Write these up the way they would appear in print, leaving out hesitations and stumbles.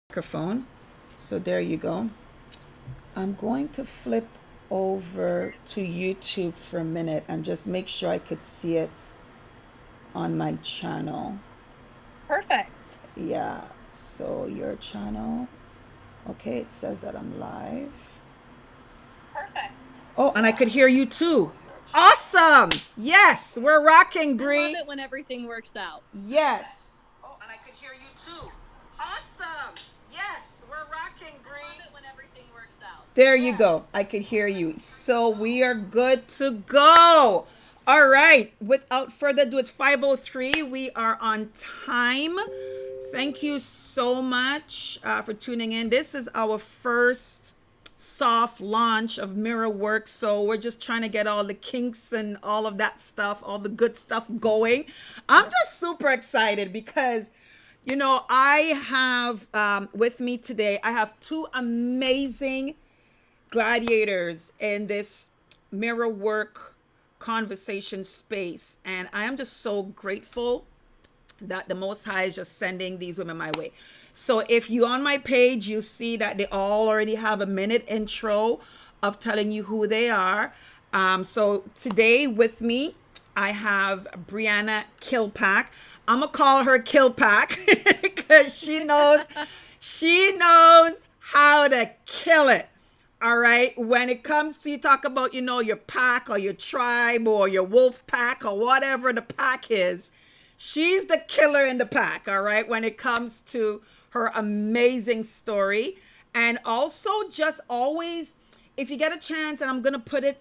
Microphone. So there you go. I'm going to flip over to YouTube for a minute and just make sure I could see it on my channel. Perfect. Yeah, so your channel. Okay, it says that I'm live. Perfect. Oh, and I could hear you too. Awesome! Yes, we're rocking, I love Bree. it when everything works out. Yes. Oh, and I could hear you too. Awesome! Yes, we're rocking, I Bree. love it when everything works out. There you go. I could hear you. So we are good to go. All right. Without further ado, it's 5:03. We are on time. Thank you so much for tuning in. This is our first soft launch of Mirror Work. So we're just trying to get all the kinks and all of that stuff, all the good stuff going. I'm just super excited because I have with me today, I have two amazing gladiators in this mirror work conversation space. And I am just so grateful that the Most High is just sending these women my way. So if you on my page, you see that they all already have a minute intro of telling you who they are. So today with me, I have Breanna Killpack. I'm gonna call her Killpack because she knows how to kill it. All right. When it comes to you talk about, your pack or your tribe or your wolf pack or whatever the pack is, she's the killer in the pack. All right. When it comes to her amazing story. And also just always, if you get a chance, and I'm going to put it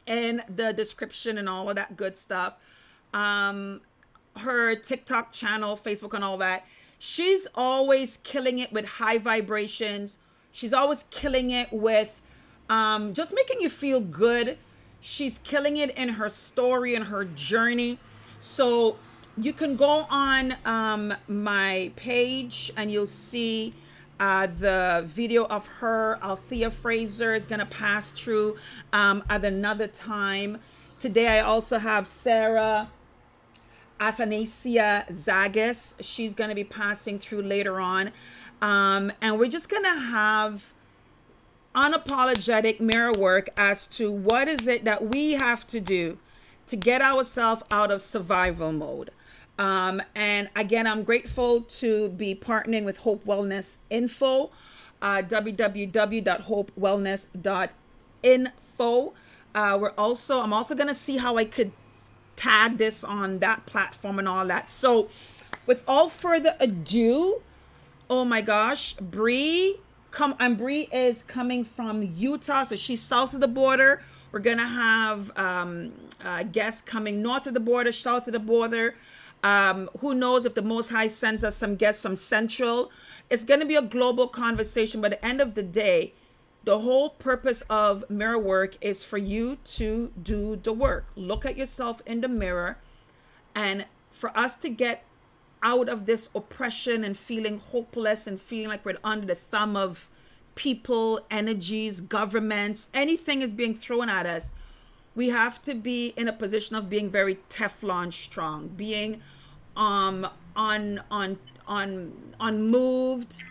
in the description and all of that good stuff, her TikTok channel, Facebook, and all that. She's always killing it with high vibrations. She's always killing it with just making you feel good. She's killing it in her story and her journey. So you can go on my page and you'll see the video of her. Althea Fraser is going to pass through at another time. Today I also have Sarah Athanasia Zagas. She's going to be passing through later on. And we're just going to have unapologetic mirror work as to what is it that we have to do to get ourselves out of survival mode. And again, I'm grateful to be partnering with Hope Wellness Info, www.hopewellness.info. I'm also going to see how I could tag this on that platform and all that. So without further ado, oh my gosh, Bree is coming from Utah, so she's south of the border. We're gonna have guests coming north of the border, south of the border. Who knows if the Most High sends us some guests from Central? It's gonna be a global conversation, but at the end of the day, the whole purpose of mirror work is for you to do the work. Look at yourself in the mirror, and for us to get out of this oppression and feeling hopeless and feeling like we're under the thumb of people, energies, governments, anything is being thrown at us, we have to be in a position of being very Teflon strong, being unmoved,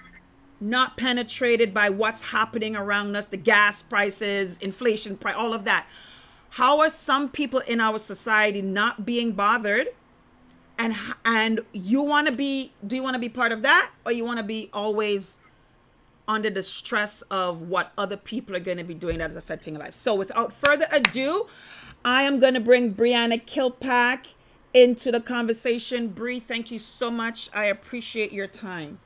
not penetrated by what's happening around us, the gas prices, inflation, all of that. How are some people in our society not being bothered? And you want to be, do you want to be part of that, or you want to be always under the stress of what other people are going to be doing that is affecting your life? So without further ado, I am going to bring Breanna Killpack into the conversation. Bree, thank you so much. I appreciate your time.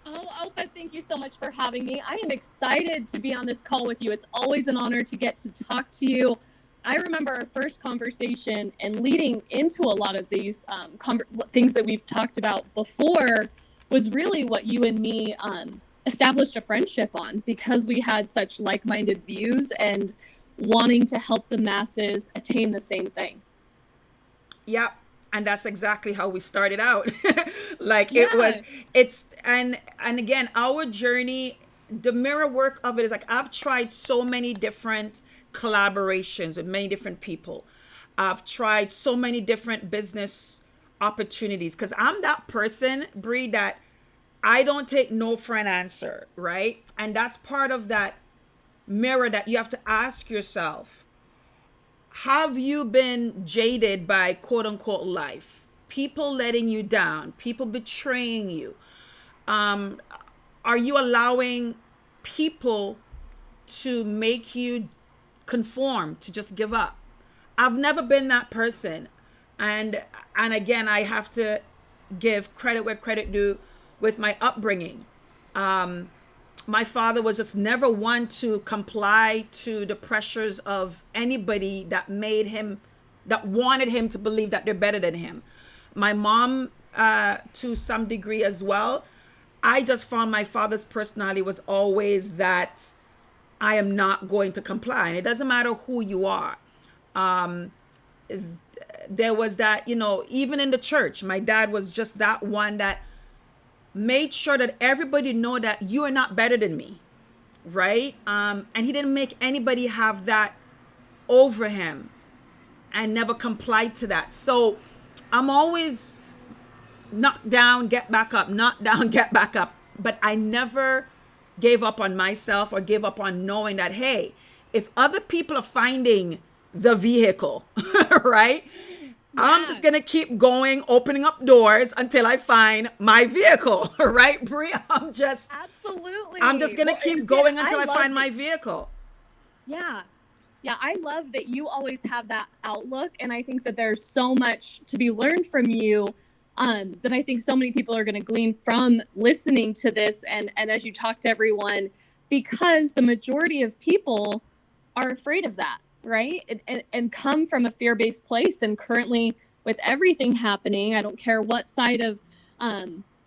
Oh, Alpha, thank you so much for having me. I am excited to be on this call with you. It's always an honor to get to talk to you. I remember our first conversation, and leading into a lot of these things that we've talked about before was really what you and me established a friendship on, because we had such like-minded views and wanting to help the masses attain the same thing. Yeah, and that's exactly how we started out. Like it was, Yeah. and again, our journey, the mirror work of it is like I've tried so many different collaborations with many different people. I've tried so many different business opportunities, because I'm that person, Bree, that I don't take no for an answer, right? And that's part of that mirror that you have to ask yourself. Have you been jaded by quote unquote life? People letting you down, people betraying you. Um, are you allowing people to make you conform, to just give up? I've never been that person. And again, I have to give credit where credit due with my upbringing. Um, my father was just never one to comply to the pressures of anybody that wanted him to believe that they're better than him. My mom, to some degree as well. I just found my father's personality was always that I am not going to comply, and it doesn't matter who you are. Um, there was that, even in the church, my dad was just that one that made sure that everybody know that you are not better than me, right? And he didn't make anybody have that over him, and never complied to that. So I'm always knock down, get back up, knock down, get back up. But I never gave up on myself or gave up on knowing that, hey, if other people are finding the vehicle, right? I'm just going to keep going, opening up doors until I find my vehicle, right, Brie? Absolutely. I'm just going to keep going until I find my vehicle. Yeah. Yeah, I love that you always have that outlook, and I think that there's so much to be learned from you, that I think so many people are going to glean from listening to this, and as you talk to everyone, because the majority of people are afraid of that, right? And come from a fear-based place, and currently with everything happening, I don't care what side of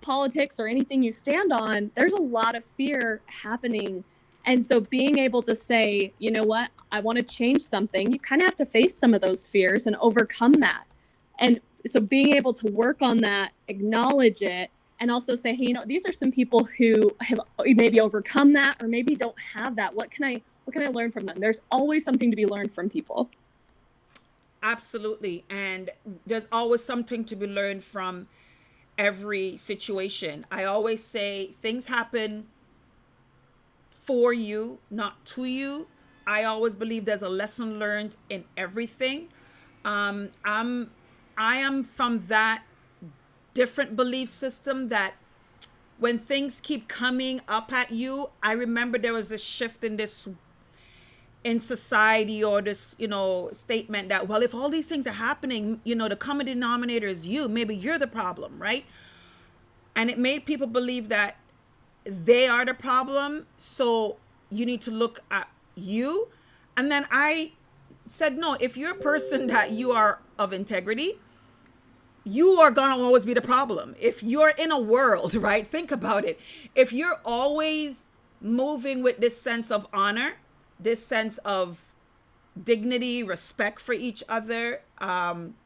politics or anything you stand on, there's a lot of fear happening. And so being able to say, you know what, I want to change something, you kind of have to face some of those fears and overcome that. And so being able to work on that, acknowledge it, and also say, hey, these are some people who have maybe overcome that or maybe don't have that. What can I learn from them? There's always something to be learned from people. Absolutely. And there's always something to be learned from every situation. I always say things happen for you, not to you. I always believe there's a lesson learned in everything. I am from that different belief system that when things keep coming up at you, I remember there was a shift in society, or this, statement that, well, if all these things are happening, the common denominator is you, maybe you're the problem, right? And it made people believe that they are the problem, so you need to look at you. And then I said, no, if you're a person that you are of integrity, you are going to always be the problem. If you're in a world, right, think about it, if you're always moving with this sense of honor, this sense of dignity, respect for each other,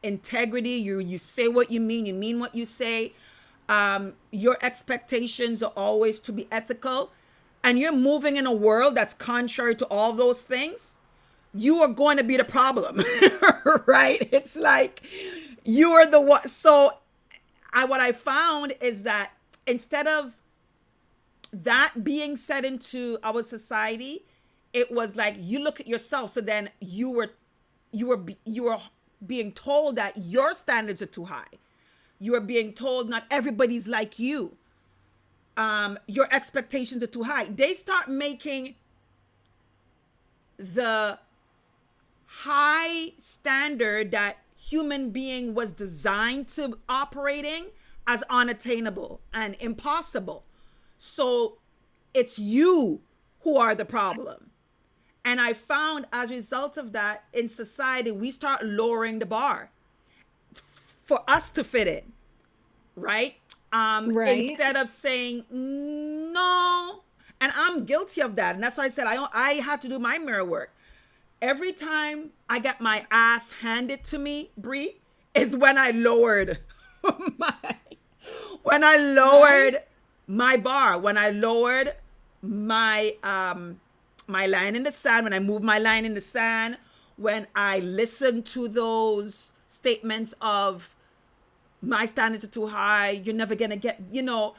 integrity, you say what you mean what you say, your expectations are always to be ethical, and you're moving in a world that's contrary to all those things, you are going to be the problem. Right? It's like you are the one. So what I found is that instead of that being set into our society, it was like, you look at yourself. So then you were being told that your standards are too high. You are being told not everybody's like you. Your expectations are too high. They start making the high standard that human being was designed to operating as unattainable and impossible. So it's you who are the problem. And I found as a result of that, in society, we start lowering the bar for us to fit in, right? Right. Instead of saying no. And I'm guilty of that. And that's why I said I had to do my mirror work. Every time I got my ass handed to me, Bree, is when I lowered my my bar, when I lowered my my line in the sand, when I moved my line in the sand, when I listened to those statements of my standards are too high. You're never going to get, you're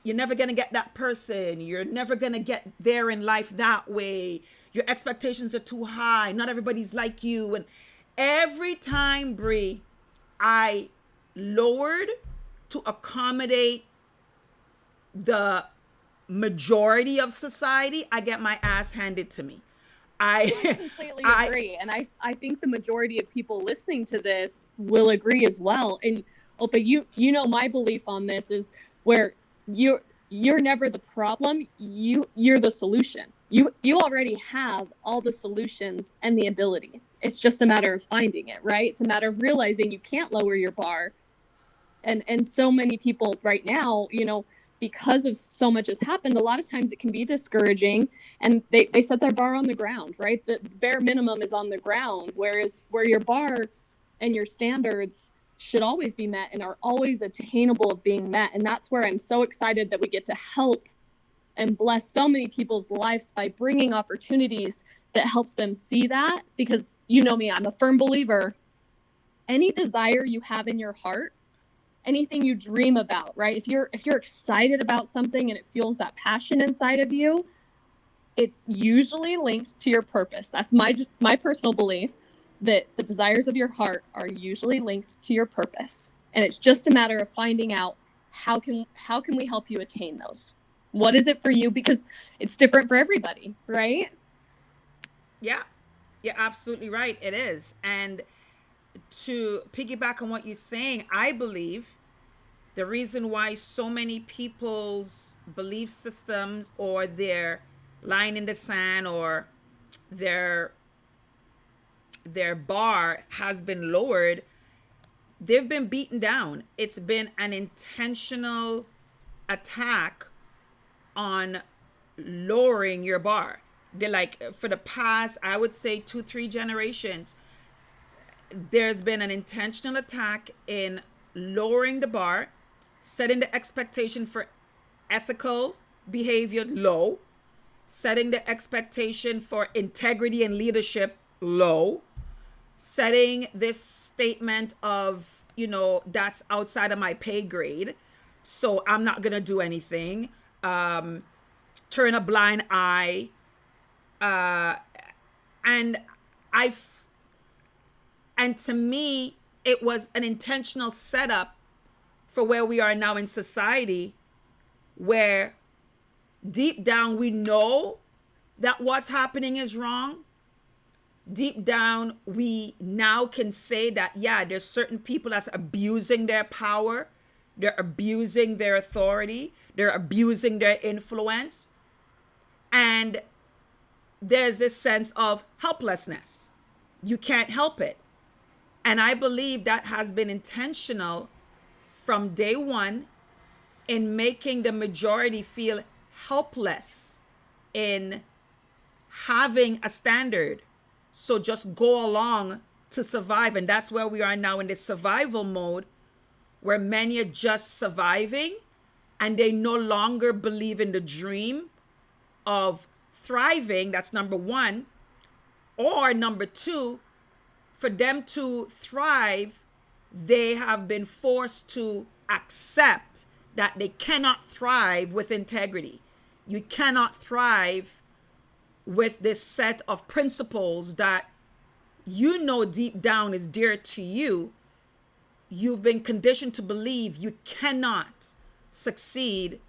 never going to get that person. You're never going to get there in life that way. Your expectations are too high. Not everybody's like you. And every time, Bree, I lowered to accommodate the majority of society, I get my ass handed to me. I completely agree. And I think the majority of people listening to this will agree as well. And Opa, you know my belief on this is where you're never the problem, you're the solution. You already have all the solutions and the ability. It's just a matter of finding it, right? It's a matter of realizing you can't lower your bar. And so many people right now, because of so much has happened, a lot of times it can be discouraging, and they set their bar on the ground, right? The bare minimum is on the ground, whereas where your bar and your standards should always be met and are always attainable of being met. And that's where I'm so excited that we get to help and bless so many people's lives by bringing opportunities that helps them see that. Because you know me, I'm a firm believer, any desire you have in your heart, anything you dream about, right? If you're excited about something and it feels that passion inside of you, it's usually linked to your purpose. That's my personal belief, that the desires of your heart are usually linked to your purpose. And it's just a matter of finding out how can we help you attain those? What is it for you? Because it's different for everybody, right? Yeah, you're absolutely right. It is. And to piggyback on what you're saying, I believe the reason why so many people's belief systems or their line in the sand or their bar has been lowered, they've been beaten down. It's been an intentional attack on lowering your bar. They're like, for the past, I would say 2-3 generations, there's been an intentional attack in lowering the bar, setting the expectation for ethical behavior low, setting the expectation for integrity and leadership low, setting this statement of, that's outside of my pay grade, so I'm not going to do anything, turn a blind eye, and to me, it was an intentional setup for where we are now in society, where deep down we know that what's happening is wrong. Deep down, we now can say that, yeah, there's certain people that's abusing their power. They're abusing their authority. They're abusing their influence. And there's this sense of helplessness. You can't help it. And I believe that has been intentional from day one in making the majority feel helpless in having a standard. So just go along to survive. And that's where we are now, in this survival mode, where many are just surviving and they no longer believe in the dream of thriving. That's number one. Or number two, for them to thrive, they have been forced to accept that they cannot thrive with integrity. You cannot thrive with this set of principles that deep down is dear to you. You've been conditioned to believe you cannot succeed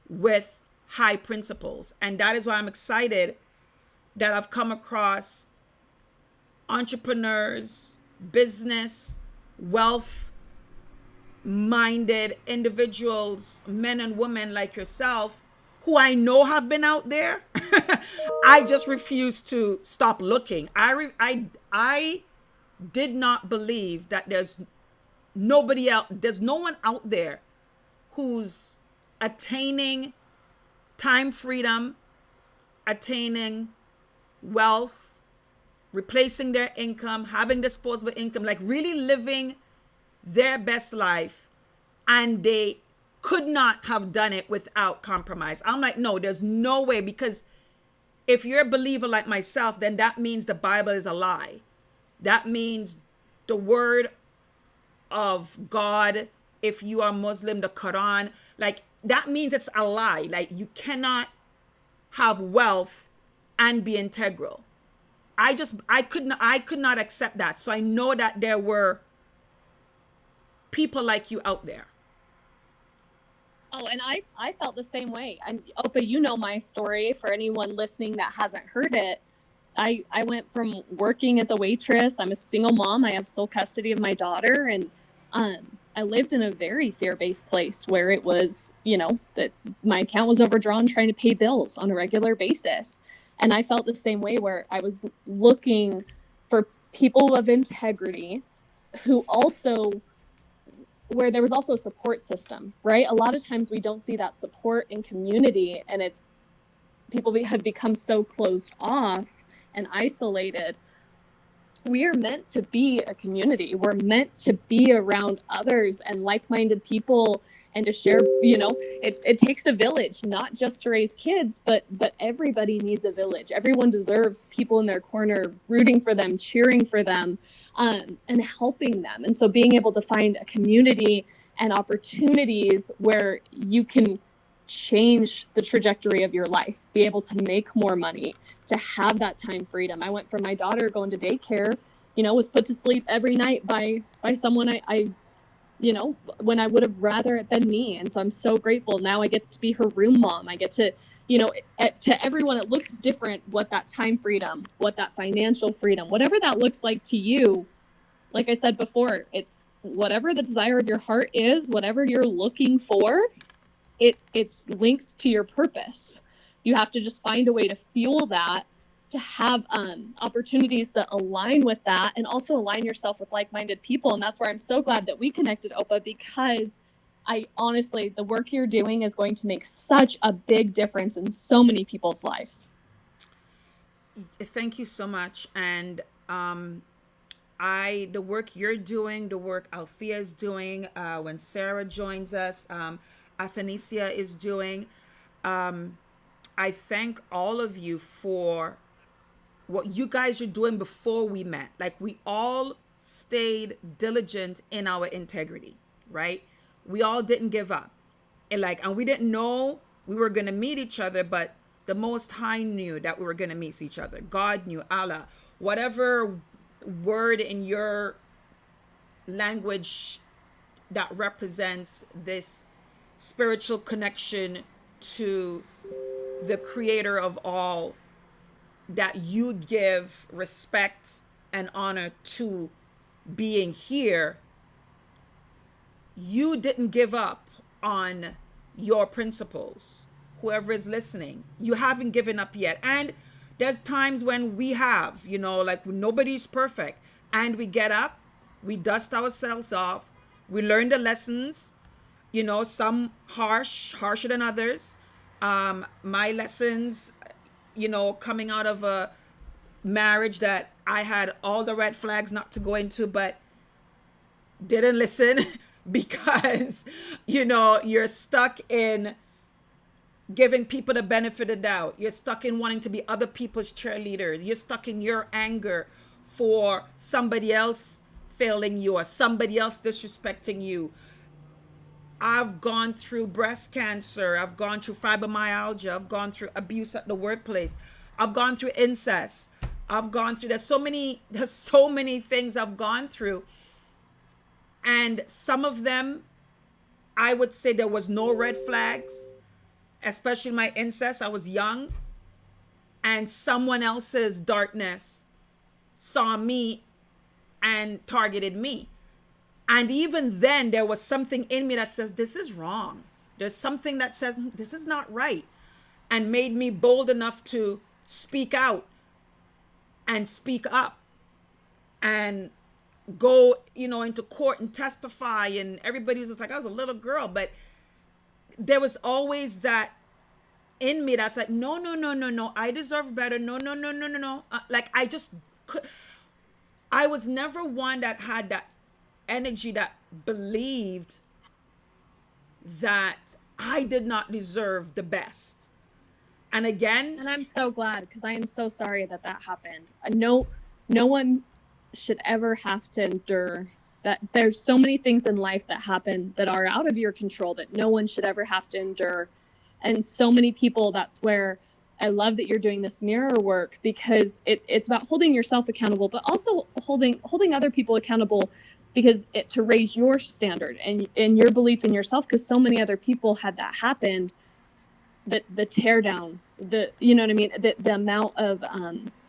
with high principles. And that is why I'm excited that I've come across entrepreneurs, business, wealth-minded individuals, men and women like yourself, who I know have been out there. I just refuse to stop looking. I did not believe that there's no one out there who's attaining time freedom, attaining wealth, replacing their income, having disposable income, like really living their best life, and they could not have done it without compromise. I'm like, no, there's no way, because if you're a believer like myself, then that means the Bible is a lie. That means the word of God if you are Muslim, the Quran, like that means it's a lie. Like you cannot have wealth and be integral. I could not accept that. So I know that there were people like you out there. Oh, and I felt the same way. Opa, you know my story. For anyone listening that hasn't heard it, I went from working as a waitress. I'm a single mom. I have sole custody of my daughter, and I lived in a very fear-based place where it was, that my account was overdrawn trying to pay bills on a regular basis. And I felt the same way, where I was looking for people of integrity who also, where there was also a support system, right? A lot of times we don't see that support in community, and it's people have become so closed off and isolated. We are meant to be a community. We're meant to be around others and like-minded people, and to share, it takes a village, not just to raise kids, but everybody needs a village. Everyone deserves people in their corner rooting for them, cheering for them, and helping them. And so being able to find a community and opportunities where you can change the trajectory of your life, be able to make more money, to have that time freedom. I went from my daughter going to daycare, was put to sleep every night by someone I when I would have rather it been me. And so I'm so grateful. Now I get to be her room mom. I get to, to everyone, it looks different what that time freedom, what that financial freedom, whatever that looks like to you. Like I said before, it's whatever the desire of your heart is, whatever you're looking for, it's linked to your purpose. You have to just find a way to fuel that, to have opportunities that align with that, and also align yourself with like-minded people. And that's where I'm so glad that we connected, Opa, because I honestly, the work you're doing is going to make such a big difference in so many people's lives. Thank you so much. And the work you're doing, the work Althea is doing, when Sarah joins us, Athanasia is doing, I thank all of you for what you guys are doing before we met. Like we all stayed diligent in our integrity, right? We all didn't give up. And we didn't know we were going to meet each other, but the Most High knew that we were going to meet each other. God knew, Allah, whatever word in your language that represents this spiritual connection to the creator of all, that you give respect and honor to being here. You didn't give up on your principles. Whoever is listening, you haven't given up yet. And there's times when we have, nobody's perfect, and we get up, we dust ourselves off, we learn the lessons, some harsher than others. My lessons, coming out of a marriage that I had all the red flags not to go into, but didn't listen because, you're stuck in giving people the benefit of doubt. You're stuck in wanting to be other people's cheerleaders. You're stuck in your anger for somebody else failing you or somebody else disrespecting you. I've gone through breast cancer. I've gone through fibromyalgia. I've gone through abuse at the workplace. I've gone through incest. There's so many things I've gone through. And some of them, I would say there was no red flags, especially my incest. I was young, and someone else's darkness saw me and targeted me. And even then, there was something in me that says, this is wrong. There's something that says, this is not right. And made me bold enough to speak out and speak up and go, into court and testify. And everybody was just like, I was a little girl. But there was always that in me that's like, no, I deserve better. No. I was never one that had that energy that believed that I did not deserve the best. And again, and I'm so glad, because I am so sorry that happened. No one should ever have to endure that there's so many things in life that happen that are out of your control that no one should ever have to endure. And so many people, that's where I love that you're doing this mirror work, because it's about holding yourself accountable, but also holding other people accountable, because to raise your standard and your belief in yourself, because so many other people had that happen, that the tear down, you know what I mean, the amount of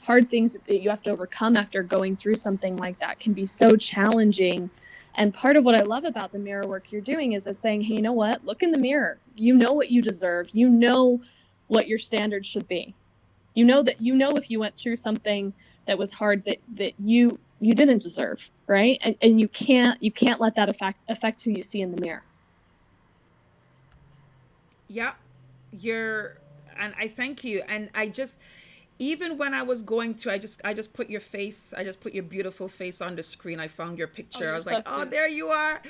hard things that you have to overcome after going through something like that can be so challenging. And part of what I love about the mirror work you're doing is it's saying, hey, you know what, look in the mirror, you know what you deserve, you know what your standards should be, you know if you went through something that was hard that you didn't deserve, right? And you can't let that affect who you see in the mirror. Yeah, and I thank you. And I just, even when I was going through, I just put your face, I just put your beautiful face on the screen. I found your picture. I was like, oh, there you are.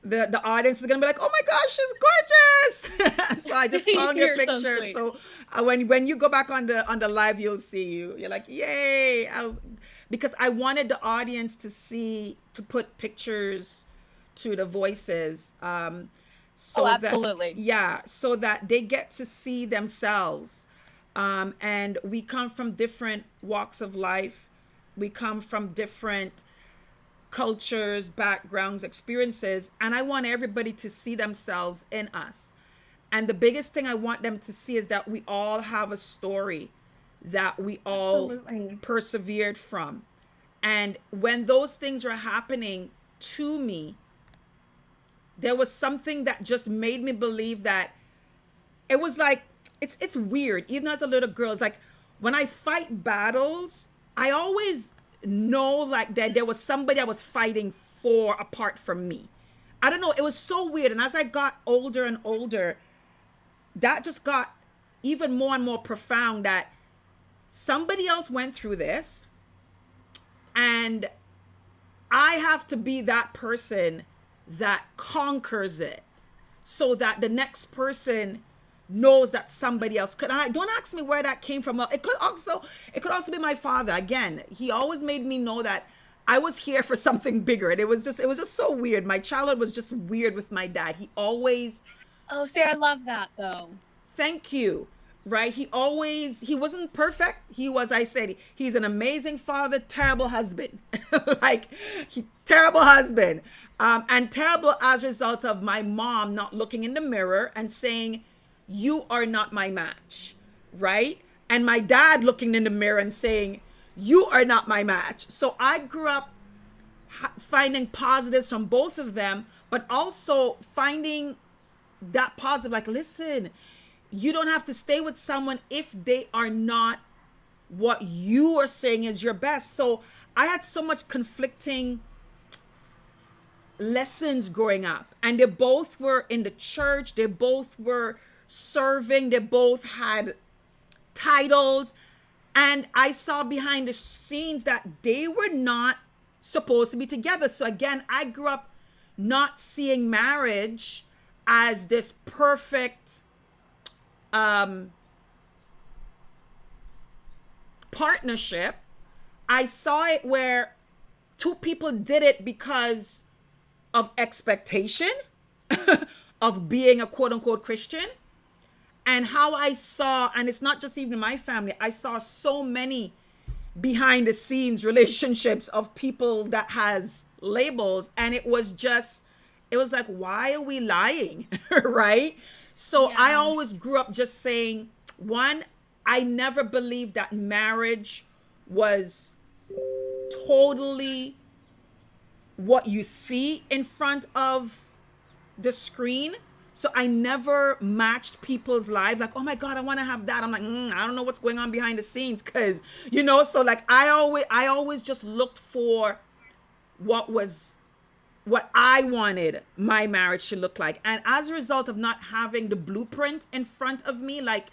The audience is gonna be like, oh my gosh, she's gorgeous. So I just found your picture. So when you go back on the live, you'll see you. You're like, yay! Because I wanted the audience to put pictures to the voices. So absolutely. So that they get to see themselves. And we come from different walks of life. We come from different cultures, backgrounds, experiences. And I want everybody to see themselves in us. And the biggest thing I want them to see is that we all have a story that we all persevered from. And when those things were happening to me, there was something that just made me believe that it was like, it's weird. Even as a little girl, it's like when I fight battles, I always know like that there was somebody I was fighting for apart from me. I don't know. It was so weird. And as I got older and older, that just got even more and more profound, that somebody else went through this and I have to be that person that conquers it, so that the next person knows that somebody else could. And don't ask me where that came from. It could also be my father. Again, he always made me know that I was here for something bigger. And it was just so weird. My childhood was just weird with my dad. He always... Oh, see, I love that though. Thank you. Right? He wasn't perfect. He's an amazing father, terrible husband. Terrible husband. And terrible as a result of my mom not looking in the mirror and saying, you are not my match, right? And my dad looking in the mirror and saying, you are not my match. So I grew up finding positives from both of them, but also finding that positive, like, listen, you don't have to stay with someone if they are not what you are saying is your best. So I had so much conflicting lessons growing up, and they both were in the church, they both were serving, they both had titles, and I saw behind the scenes that they were not supposed to be together. So again, I grew up not seeing marriage as this perfect partnership. I saw it where two people did it because of expectation of being a quote unquote Christian. And how I saw, and it's not just even my family, I saw so many behind the scenes relationships of people that has labels, and it was like, why are we lying? Right? So yeah. I always grew up just saying, one, I never believed that marriage was totally what you see in front of the screen. So I never matched people's lives like, oh my God, I want to have that. I'm like, I don't know what's going on behind the scenes, because, so like I always just looked for what I wanted my marriage to look like. And as a result of not having the blueprint in front of me, like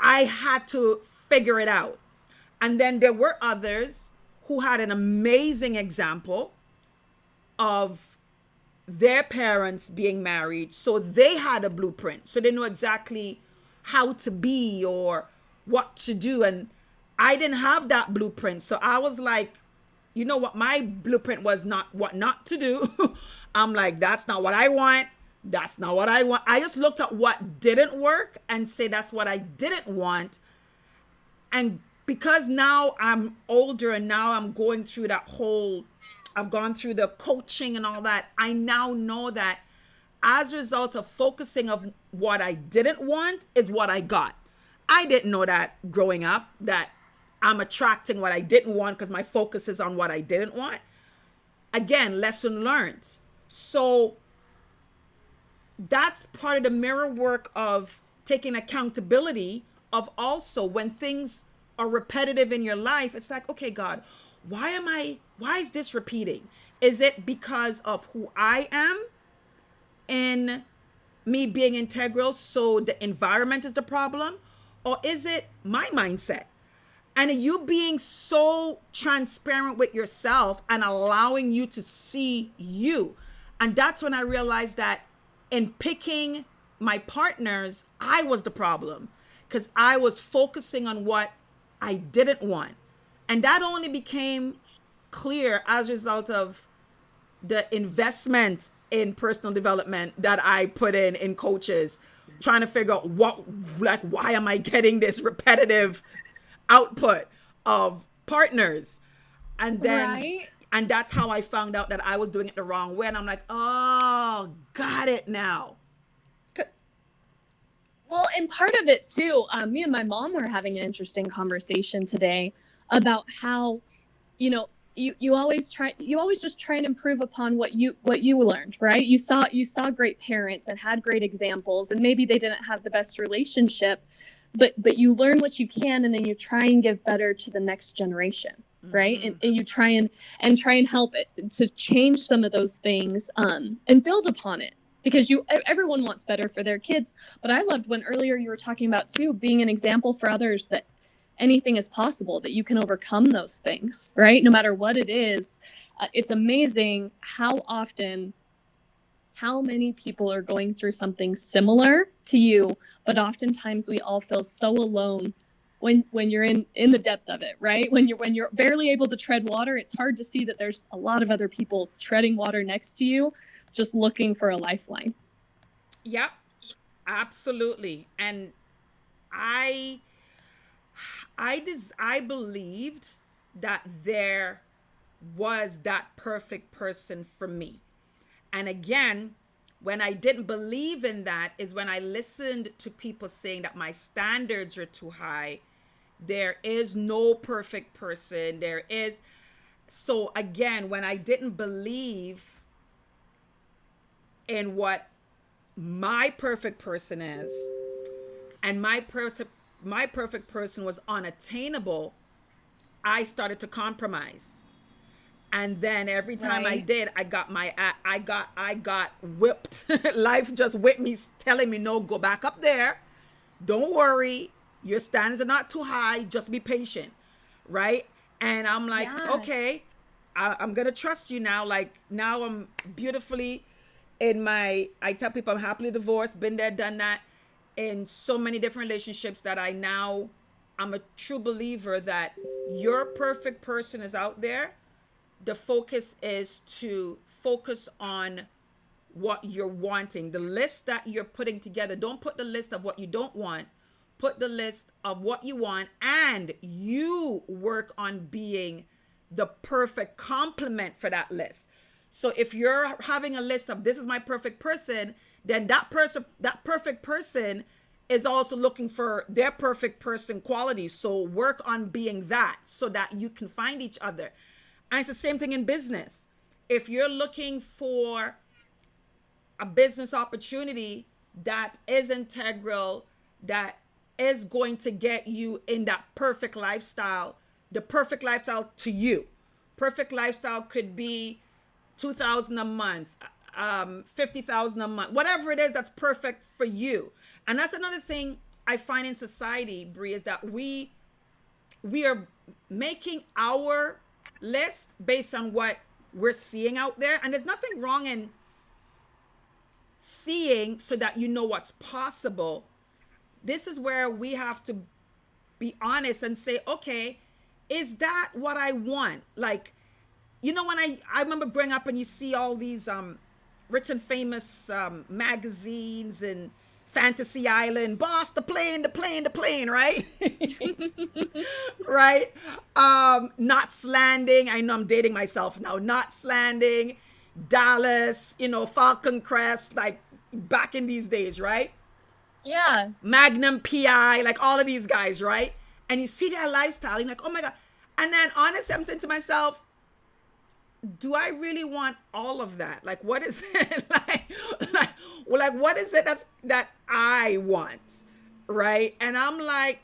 I had to figure it out. And then there were others who had an amazing example of their parents being married, so they had a blueprint, so they know exactly how to be or what to do. And I didn't have that blueprint, so I was like you know what my blueprint was, not what not to do. I'm like, that's not what I want. That's not what I want. I just looked at what didn't work and say that's what I didn't want. And because now I'm older and now I'm going through that whole, I've gone through the coaching and all that, I now know that as a result of focusing of what I didn't want is what I got. I didn't know that growing up, that I'm attracting what I didn't want because my focus is on what I didn't want. Again, lesson learned. So that's part of the mirror work of taking accountability of also when things are repetitive in your life. It's like, okay, God, why is this repeating? Is it because of who I am in me being integral, so the environment is the problem? Or is it my mindset? And you being so transparent with yourself and allowing you to see you. And that's when I realized that in picking my partners, I was the problem because I was focusing on what I didn't want. And that only became clear as a result of the investment in personal development that I put in coaches, trying to figure out why am I getting this repetitive output of partners? And then, Right. and that's how I found out that I was doing it the wrong way. And I'm like, oh, got it now. Well, and part of it too, me and my mom were having an interesting conversation today about how, you know, you always just try and improve upon what you learned, right? You saw great parents and had great examples, and maybe they didn't have the best relationship, but you learn what you can, and then you try and give better to the next generation, right? Mm-hmm. And you try and help it to change some of those things, and build upon it. Because everyone wants better for their kids. But I loved when earlier you were talking about too, being an example for others that anything is possible, that you can overcome those things, right? No matter what it is. It's amazing how many people are going through something similar to you, but oftentimes we all feel so alone when you're in the depth of it, right? When you're barely able to tread water, it's hard to see that there's a lot of other people treading water next to you, just looking for a lifeline. Yep, absolutely. And I believed that there was that perfect person for me. And again, when I didn't believe in that is when I listened to people saying that my standards are too high. There is no perfect person. So again, when I didn't believe in what my perfect person is, and my perfect person was unattainable, I started to compromise. And then every time I Right. did, I got whipped. Life just whipped me, telling me, no, go back up there. Don't worry. Your standards are not too high. Just be patient. Right. And I'm like, Yes. okay, I'm going to trust you now. Like now I'm beautifully I tell people I'm happily divorced, been there, done that in so many different relationships that I'm a true believer that your perfect person is out there. The focus is to focus on what you're wanting. The list that you're putting together, don't put the list of what you don't want. Put the list of what you want, and you work on being the perfect complement for that list. So if you're having a list of this is my perfect person, then that perfect person is also looking for their perfect person qualities. So work on being that so that you can find each other. And it's the same thing in business. If you're looking for a business opportunity that is integral, that is going to get you in that perfect lifestyle, the perfect lifestyle to you. Perfect lifestyle could be 2,000 a month, 50,000 a month, whatever it is that's perfect for you. And that's another thing I find in society, Bree, is that we are making our list based on what we're seeing out there. And there's nothing wrong in seeing so that you know what's possible. This is where we have to be honest and say, okay, is that what I want? Like, when I remember growing up and you see all these rich and famous magazines and Fantasy Island, boss, the plane, right? Right? Knots Landing. I know I'm dating myself now. Knots Landing, Dallas, Falcon Crest, like back in these days, right? Yeah. Magnum PI, like all of these guys, right? And you see their lifestyle, you're like, oh my God. And then honestly, I'm saying to myself, do I really want all of that? Like, what is it what is it that I want, right? And I'm like,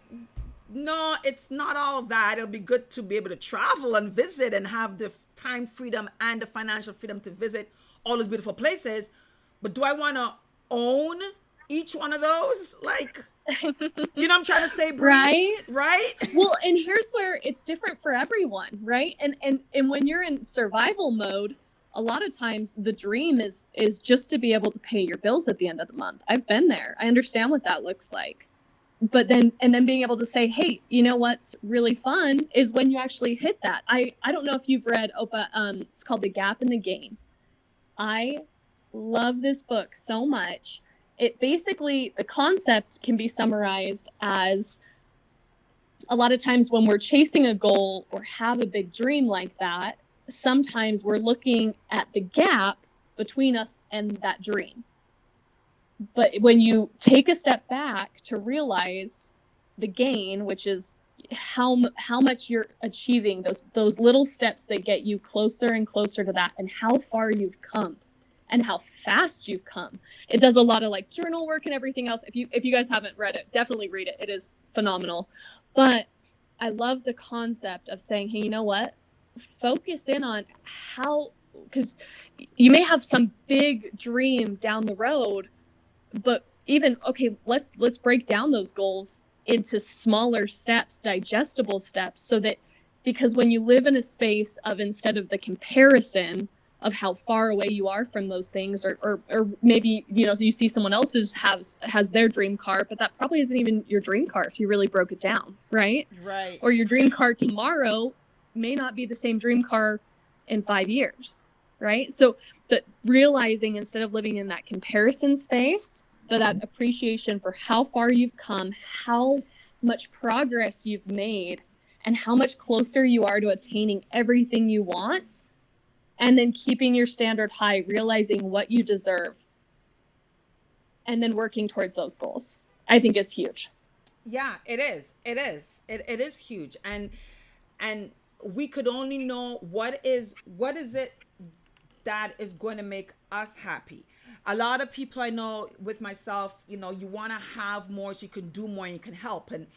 no, it's not all that. It'll be good to be able to travel and visit and have the time freedom and the financial freedom to visit all those beautiful places. But do I want to own each one of those? Like, I'm trying to say, Bree, Right. right? Well, and here's where it's different for everyone, right? And when you're in survival mode, a lot of times the dream is just to be able to pay your bills at the end of the month. I've been there. I understand what that looks like. But then being able to say, hey, you know what's really fun is when you actually hit that. I don't know if you've read Opa, it's called The Gap in the Gain. I love this book so much. It basically, the concept can be summarized as, a lot of times when we're chasing a goal or have a big dream like that, sometimes we're looking at the gap between us and that dream. But when you take a step back to realize the gain, which is how much you're achieving, those little steps that get you closer and closer to that, and how far you've come and how fast you've come. It does a lot of like journal work and everything else. If you guys haven't read it, definitely read it. It is phenomenal. But I love the concept of saying, hey, you know what? Focus in on how, because you may have some big dream down the road, but even, okay, let's break down those goals into smaller steps, digestible steps, so that, because when you live in a space of, instead of the comparison of how far away you are from those things, or maybe, you see someone else's has their dream car, but that probably isn't even your dream car if you really broke it down, right? Right. Or your dream car tomorrow may not be the same dream car in 5 years, right? So, but realizing, instead of living in that comparison space, but that appreciation for how far you've come, how much progress you've made, and how much closer you are to attaining everything you want, and then keeping your standard high, realizing what you deserve, and then working towards those goals. I think it's huge. Yeah, it is. It is huge. And we could only know what is it that is going to make us happy. A lot of people I know, with myself, you want to have more so you can do more and you can help. And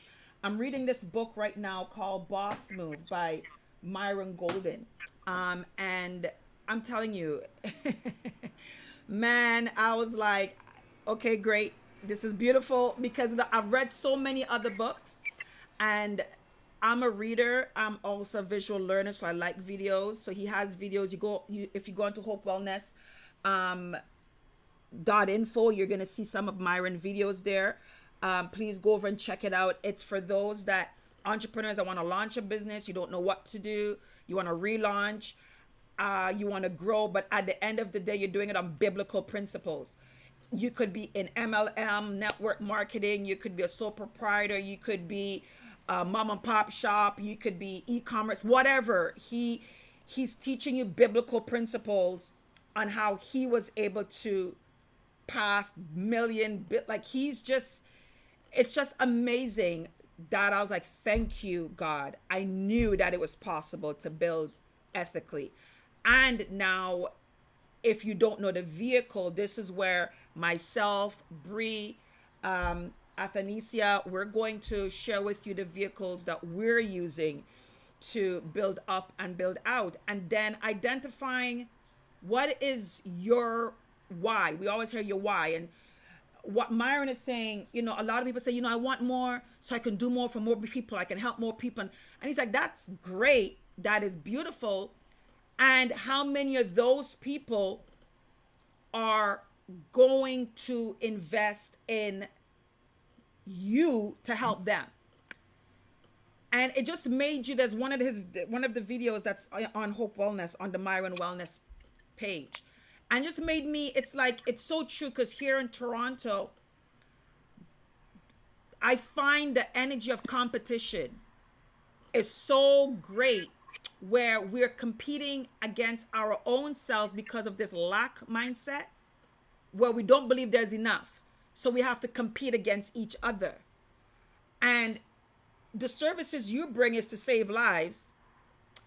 I'm reading this book right now called Boss Move by Myron Golden. And I'm telling you, man, I was like, okay, great. This is beautiful, because I've read so many other books, and I'm a reader. I'm also a visual learner, so I like videos. So he has videos. If you go into Hope Wellness, .info, you're gonna see some of Myron videos there. Please go over and check it out. It's for those entrepreneurs that want to launch a business. You don't know what to do. You want to relaunch. You want to grow, but at the end of the day, you're doing it on biblical principles. You could be in MLM, network marketing. You could be a sole proprietor. You could be a mom and pop shop. You could be e-commerce, whatever. He's teaching you biblical principles on how he was able to pass it's just amazing that I was like, thank you, God. I knew that it was possible to build ethically. And now, if you don't know the vehicle, this is where myself, Bree, Athanasia, we're going to share with you the vehicles that we're using to build up and build out. And then identifying what is your why. We always hear your why. And what Myron is saying, a lot of people say, I want more so I can do more for more people. I can help more people. And he's like, that's great. That is beautiful. And how many of those people are going to invest in you to help them? And it just made you, there's one of the videos that's on Hope Wellness on the Myron Wellness page, and just made me, it's like, it's so true, because here in Toronto, I find the energy of competition is so great, where we're competing against our own selves because of this lack mindset, where we don't believe there's enough. So we have to compete against each other. And the services you bring is to save lives.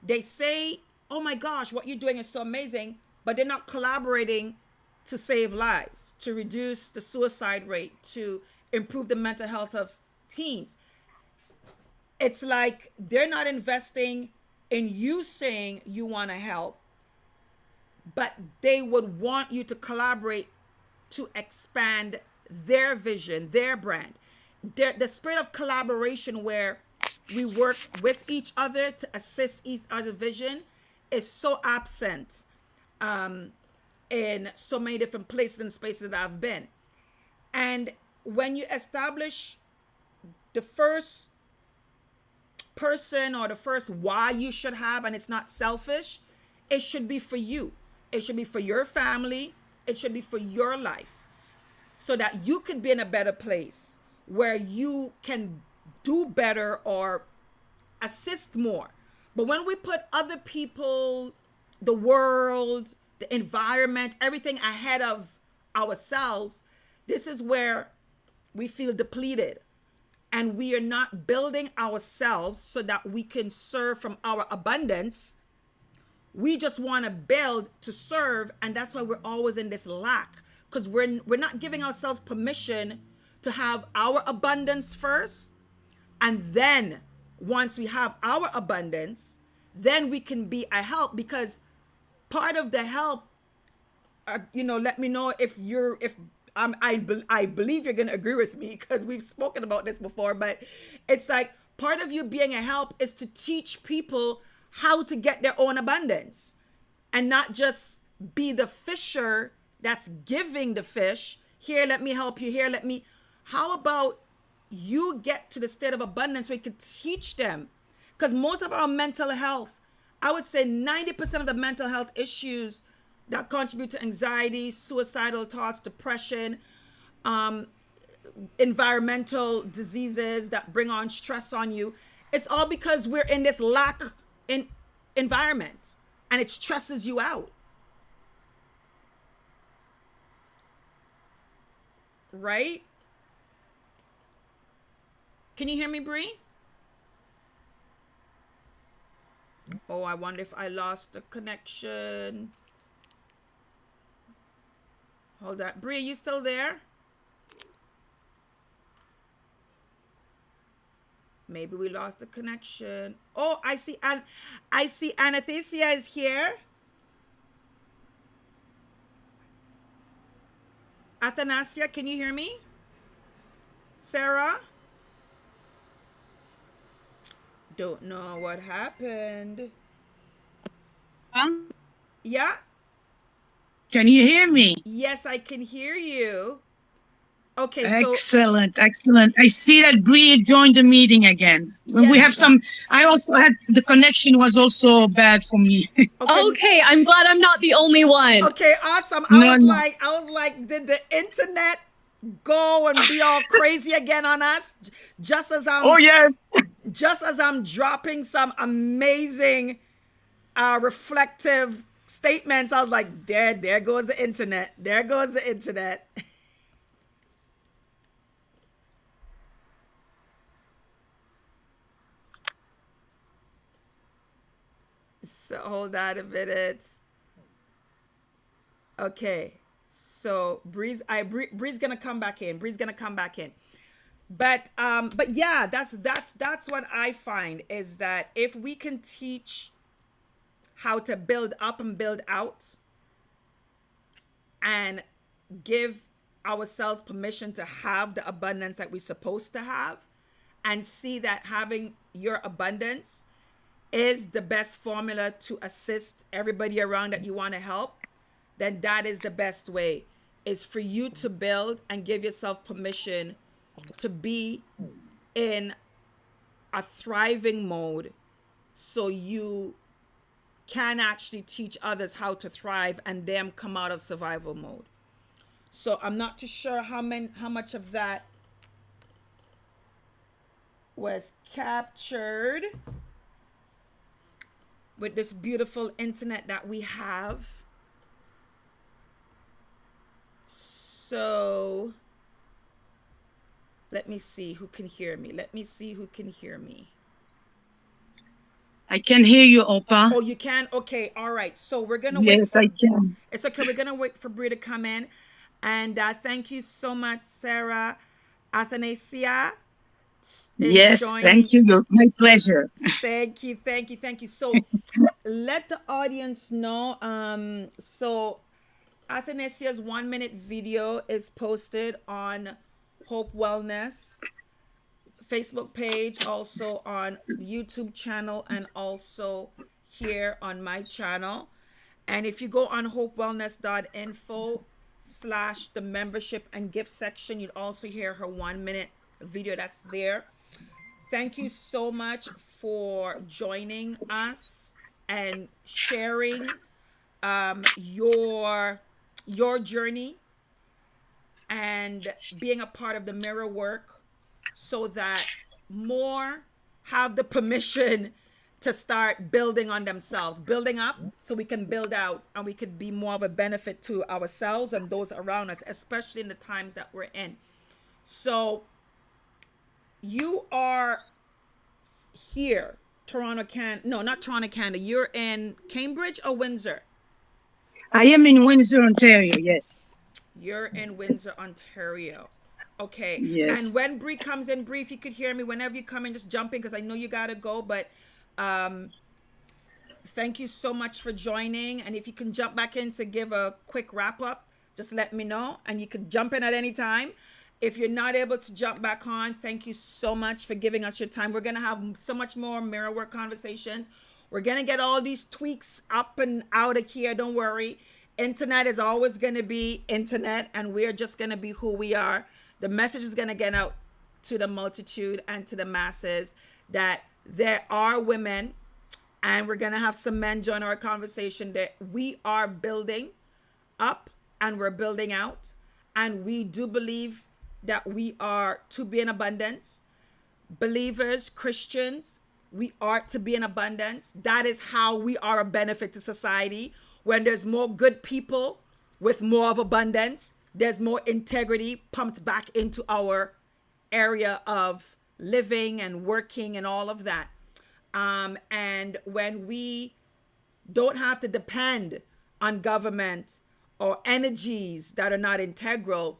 They say, oh my gosh, what you're doing is so amazing, but they're not collaborating to save lives, to reduce the suicide rate, to improve the mental health of teens. It's like they're not investing in you saying you want to help, but they would want you to collaborate to expand their vision, their brand. The spirit of collaboration, where we work with each other to assist each other's vision, is so absent in so many different places and spaces that I've been. And when you establish the first person, or the first why you should have, and it's not selfish, it should be for you. It should be for your family. It should be for your life, so that you could be in a better place where you can do better or assist more. But when we put other people, the world, the environment, everything ahead of ourselves, this is where we feel depleted. And we are not building ourselves so that we can serve from our abundance. We just want to build to serve, and that's why we're always in this lack, because we're not giving ourselves permission to have our abundance first, and then once we have our abundance, then we can be a help. Because part of the help, let me know if I believe you're going to agree with me, because we've spoken about this before, but it's like part of you being a help is to teach people how to get their own abundance, and not just be the fisher that's giving the fish. Here, let me help you. Here, how about you get to the state of abundance where you can teach them? Because most of our mental health, I would say 90% of the mental health issues that contribute to anxiety, suicidal thoughts, depression, environmental diseases that bring on stress on you, it's all because we're in this lack in environment, and it stresses you out. Right? Can you hear me, Bree? Oh, I wonder if I lost the connection. Hold on. Bree, are you still there? Maybe we lost the connection. Oh, I see Athanasia is here. Athanasia, can you hear me? Sarah? Don't know what happened. Yeah? Can you hear me? Yes, I can hear you. Okay, excellent. I see that Bree joined the meeting again. Yes. We have some. I also had the connection was also bad for me. Okay, I'm glad I'm not the only one. Okay, awesome. I was like, did the internet go and be all crazy again on us? Just as I'm dropping some amazing reflective statements, I was like, there goes the internet. There goes the internet. So hold on a minute. Okay. So Bree's gonna come back in. But yeah, that's what I find, is that if we can teach how to build up and build out, and give ourselves permission to have the abundance that we're supposed to have, and see that having your abundance is the best formula to assist everybody around that you want to help, then that is the best way, is for you to build and give yourself permission to be in a thriving mode, so you can actually teach others how to thrive and them come out of survival mode. So I'm not too sure how much of that was captured with this beautiful internet that we have. So let me see who can hear me. I can hear you, Opa. Oh, you can? Okay, all right. So we're gonna Yes, I can. It's okay. We're gonna wait for Brie to come in, and thank you so much, Sarah, Athanasia. Yes, thank you. My pleasure. Thank you. So let the audience know. So Athanasia's 1-minute video is posted on Hope Wellness Facebook page, also on YouTube channel, and also here on my channel. And if you go on hopewellness.info/the membership and gift section, you'd also hear her 1-minute video that's there. Thank you so much for joining us and sharing your journey and being a part of the mirror work, so that more have the permission to start building on themselves, building up, so we can build out and we could be more of a benefit to ourselves and those around us, especially in the times that we're in. So you are here, not Toronto, Canada. You're in Cambridge or Windsor? I am in Windsor, Ontario, yes. You're in Windsor, Ontario. Okay. Yes. And when Bree comes in, Bree, if you could hear me, whenever you come in, just jump in, because I know you got to go. But thank you so much for joining. And if you can jump back in to give a quick wrap up, just let me know. And you can jump in at any time. If you're not able to jump back on, thank you so much for giving us your time. We're going to have so much more mirror work conversations. We're going to get all these tweaks up and out of here. Don't worry. Internet is always going to be internet, and we're just going to be who we are. The message is going to get out to the multitude and to the masses that there are women, and we're going to have some men join our conversation, that we are building up and we're building out. And we do believe that we are to be in abundance. Believers, Christians, we are to be in abundance. That is how we are a benefit to society. When there's more good people with more of abundance, there's more integrity pumped back into our area of living and working and all of that. And when we don't have to depend on government or energies that are not integral,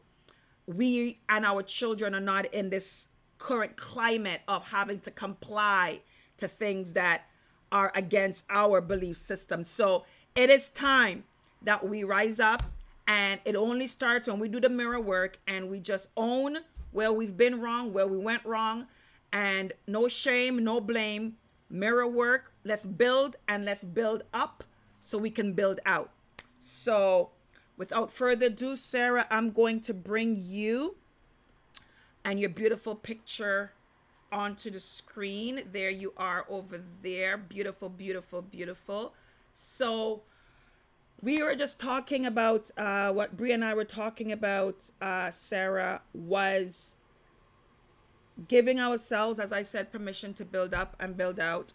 we and our children are not in this current climate of having to comply to things that are against our belief system. So it is time that we rise up, and it only starts when we do the mirror work and we just own where we've been wrong, where we went wrong, and no shame, no blame. Mirror work. Let's build, and let's build up so we can build out. So without further ado, Sarah, I'm going to bring you and your beautiful picture onto the screen. There you are over there. Beautiful, beautiful, beautiful. So we were just talking about what Brie and I were talking about, Sarah, was giving ourselves, as I said, permission to build up and build out.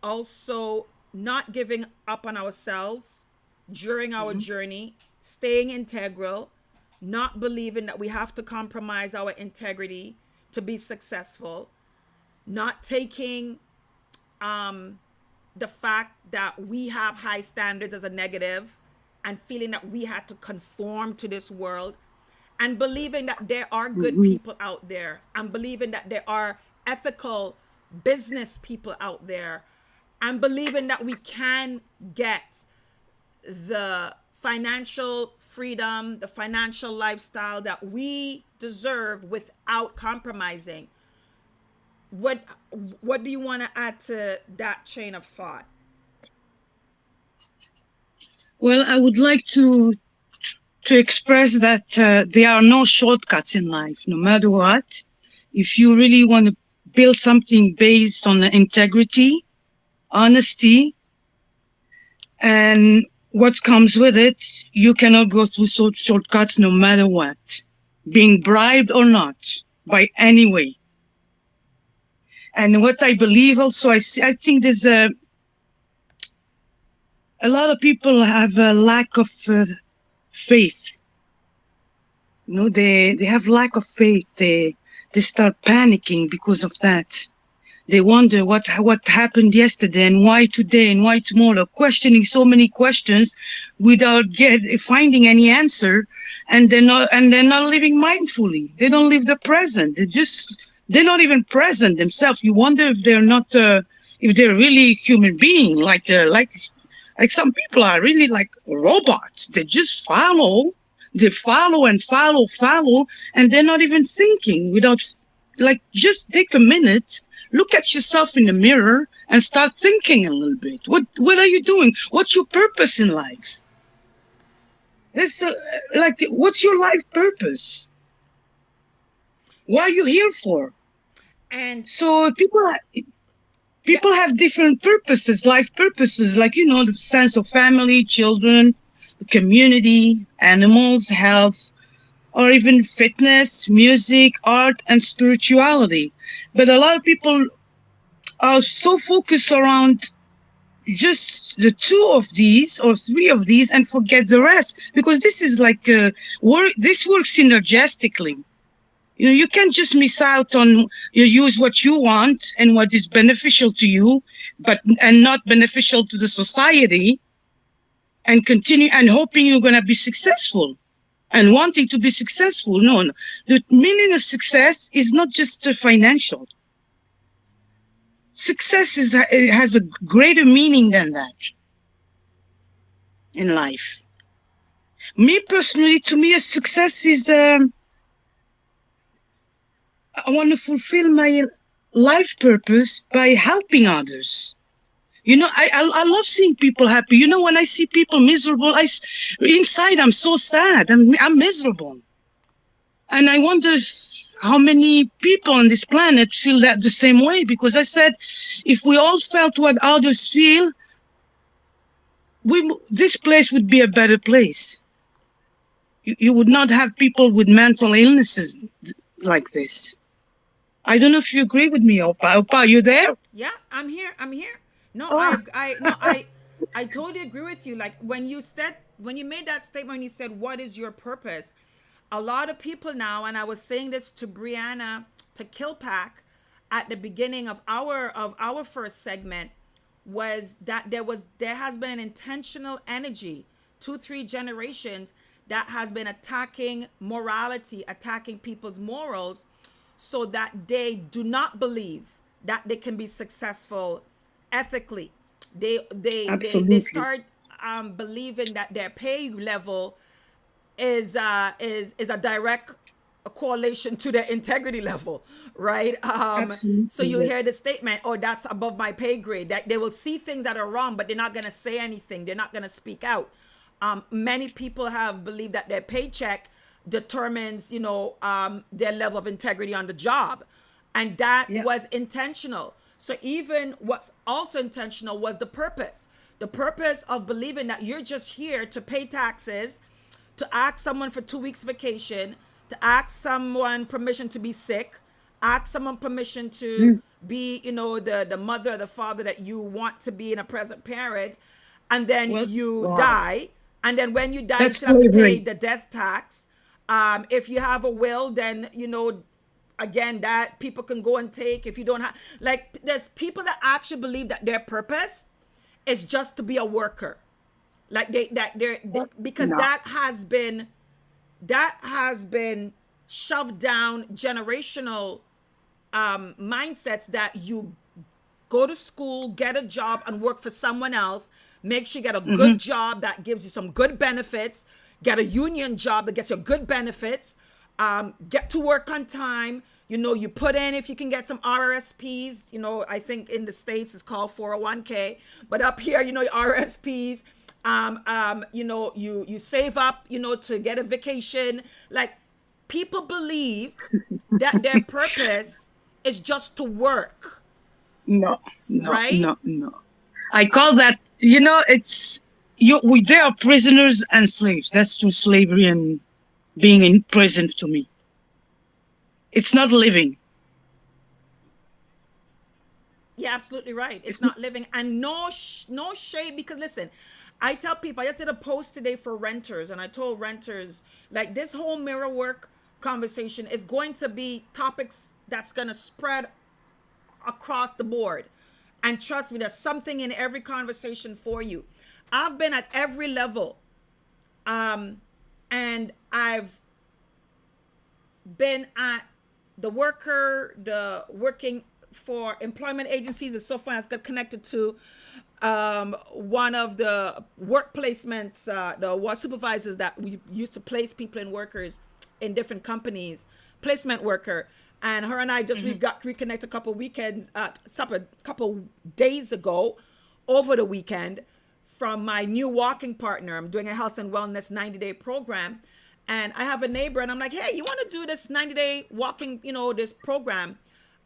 Also, not giving up on ourselves during our journey, staying integral, not believing that we have to compromise our integrity to be successful, not taking the fact that we have high standards as a negative and feeling that we had to conform to this world, and believing that there are good people out there, and believing that there are ethical business people out there, and believing that we can get the financial freedom, the financial lifestyle that we deserve without compromising. What do you want to add to that chain of thought? Well, I would like to express that there are no shortcuts in life, no matter what. If you really want to build something based on integrity, honesty, and what comes with it. You cannot go through shortcuts no matter what, being bribed or not, by any way. And what I believe also, I think there's a lot of people have a lack of faith. They have lack of faith. They start panicking because of that. They wonder what happened yesterday and why today and why tomorrow, questioning so many questions without finding any answer, and they're not living mindfully. They don't live the present. They're not even present themselves. You wonder if they're not if they're really human being, like some people are really like robots. They just follow. They follow and follow, and they're not even thinking without, like, just take a minute, look at yourself in the mirror and start thinking a little bit. What are you doing? What's your purpose in life? That's like, what's your life purpose? What are you here for? And So people have different purposes, life purposes, like, the sense of family, children, the community, animals, health, or even fitness, music, art, and spirituality. But a lot of people are so focused around just the two of these or three of these and forget the rest, because this is like this works synergistically. You can't just miss out on, you use what you want and what is beneficial to you, and not beneficial to the society, and continue and hoping you're going to be successful and wanting to be successful. No. The meaning of success is not just financial. Success it has a greater meaning than that in life. Me personally, to me, a success is I want to fulfill my life purpose by helping others. I love seeing people happy. When I see people miserable, inside I'm so sad. I'm miserable. And I wonder how many people on this planet feel that the same way. Because I said, if we all felt what others feel, this place would be a better place. You would not have people with mental illnesses like this. I don't know if you agree with me, Opa. Opa, are you there? yeah, I'm here. I'm here. No, Oh, I totally agree with you. Like when you made that statement, when you said, "What is your purpose?" A lot of people now, and I was saying this to Breanna, to Killpack, at the beginning of our first segment, was that there has been an intentional energy, 2-3 generations, that has been attacking morality, attacking people's morals, so that they do not believe that they can be successful ethically. They absolutely. start believing that their pay level is a direct correlation to their integrity level, right? So Absolutely, you'll hear yes. the statement, "Oh, that's above my pay grade." That they will see things that are wrong, but they're not going to say anything. They're not going to speak out. Many people have believed that their paycheck determines, their level of integrity on the job, and that Yeah. was intentional. So even what's also intentional was the purpose of believing that you're just here to pay taxes, to ask someone for 2 weeks vacation, to ask someone permission to be sick, ask someone permission to Mm. be, the mother or the father that you want to be, in a present parent, and then Well, you wow. die. And then when you die, you That's still have to pay slavery. the death tax. If you have a will, then, again, that people can go and take. If you don't have, like, there's people that actually believe that their purpose is just to be a worker, like because No. that has been shoved down generational mindsets, that you go to school, get a job, and work for someone else. Make sure you get a Hmm. good job that gives you some good benefits. Get a union job that gets you good benefits. Get to work on time. You put in, if you can get some RRSPs. I think in the States it's called 401k, but up here, RRSPs. You save up, to get a vacation. Like, people believe that their purpose is just to work, No, no, right? no, no. I call that, it's they are prisoners and slaves. That's to slavery and being in prison to me. It's not living. You're absolutely right. It's It's not, not living, and no shade, because listen, I tell people, I just did a post today for renters, and I told renters, like, this whole mirror work conversation is going to be topics that's going to spread across the board. And trust me, there's something in every conversation for you. I've been at every level, and I've been at the working for employment agencies, and so far has got connected to one of the work placements, the supervisors that we used to place people in workers in different companies, placement worker. And her and I just got reconnected a couple weekends, a couple days ago, over the weekend, from my new walking partner. I'm doing a health and wellness 90-day program. And I have a neighbor, and I'm like, hey, you want to do this 90-day walking, this program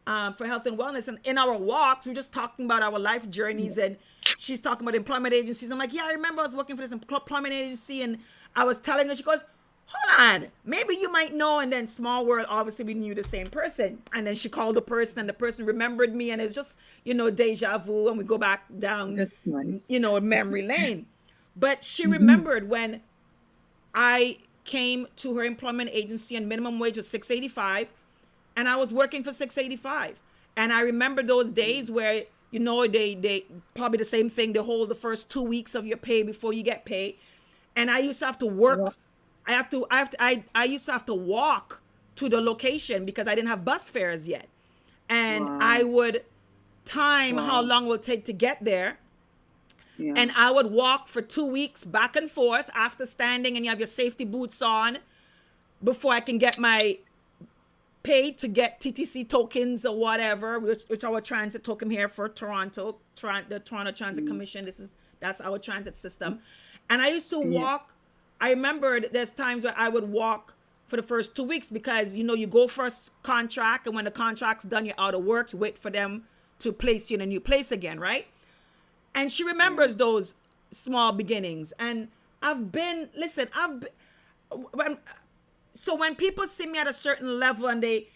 for health and wellness? And in our walks, we're just talking about our life journeys, and she's talking about employment agencies. I'm like, yeah, I remember I was working for this employment agency, and I was telling her, she goes, hold on, maybe you might know. And then small world, obviously we knew the same person. And then she called the person, and the person remembered me, and it's just, deja vu, and we go back down, that's nice. Memory lane. But she remembered when I came to her employment agency and minimum wage was $6.85, and I was working for $6.85. And I remember those days where, they probably the same thing, they hold the first 2 weeks of your pay before you get paid. And I used to have to work. I used to have to walk to the location because I didn't have bus fares yet. And Wow. I would time how Wow. long it would take to get there. Yeah. And I would walk for 2 weeks back and forth after standing, and you have your safety boots on before I can get my pay to get TTC tokens or whatever, which our transit token here for Toronto, the Toronto Transit Commission. That's our transit system. And I used to walk. I remembered there's times where I would walk for the first 2 weeks because, you go first contract, and when the contract's done, you're out of work. You wait for them to place you in a new place again, right? And she remembers those small beginnings. And when people see me at a certain level, and they,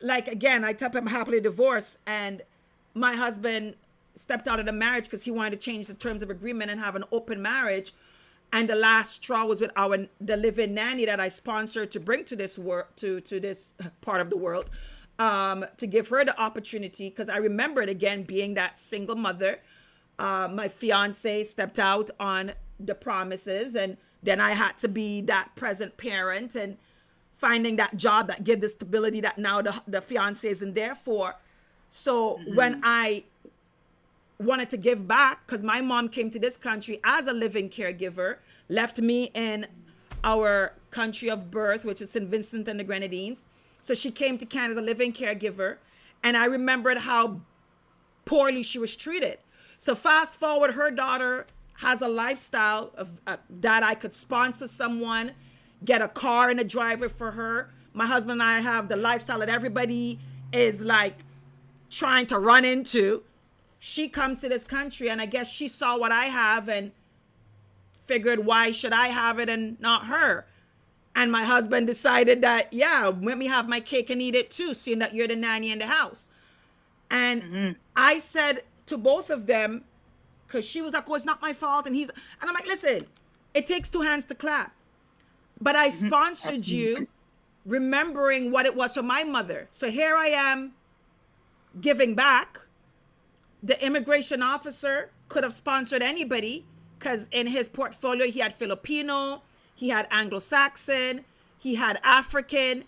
like, again, I tell them I'm happily divorced, and my husband stepped out of the marriage because he wanted to change the terms of agreement and have an open marriage. And the last straw was with the live-in nanny that I sponsored to bring to this to this part of the world, to give her the opportunity, because I remembered, again, being that single mother. My fiance stepped out on the promises, and then I had to be that present parent and finding that job that give the stability that now the fiance isn't there for. So when I wanted to give back, because my mom came to this country as a living caregiver, left me in our country of birth, which is St. Vincent and the Grenadines. So she came to Canada as a living caregiver, and I remembered how poorly she was treated. So fast forward, her daughter has a lifestyle of that I could sponsor someone, get a car and a driver for her. My husband and I have the lifestyle that everybody is like trying to run into. She comes to this country, and I guess she saw what I have and figured, why should I have it and not her? And my husband decided that, yeah, let me have my cake and eat it too, seeing that you're the nanny in the house. And I said to both of them, because she was like, oh, it's not my fault. And I'm like, listen, it takes two hands to clap. But I sponsored you, remembering what it was for my mother. So here I am giving back. The immigration officer could have sponsored anybody, because in his portfolio, he had Filipino, he had Anglo-Saxon, he had African,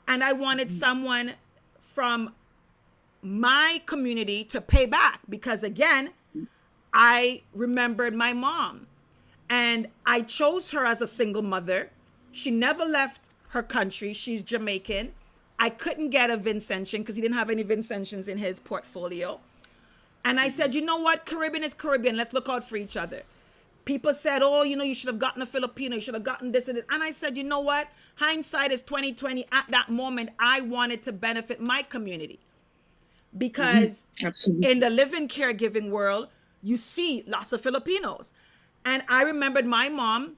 and I wanted someone from my community to pay back, because again, I remembered my mom, and I chose her as a single mother. She never left her country. She's Jamaican. I couldn't get a Vincentian because he didn't have any Vincentians in his portfolio. And I said, you know what? Caribbean is Caribbean. Let's look out for each other. People said, oh, you should have gotten a Filipino. You should have gotten this and this. And I said, you know what? Hindsight is 2020. At that moment, I wanted to benefit my community. because Absolutely. in the living caregiving world, you see lots of Filipinos. And I remembered my mom,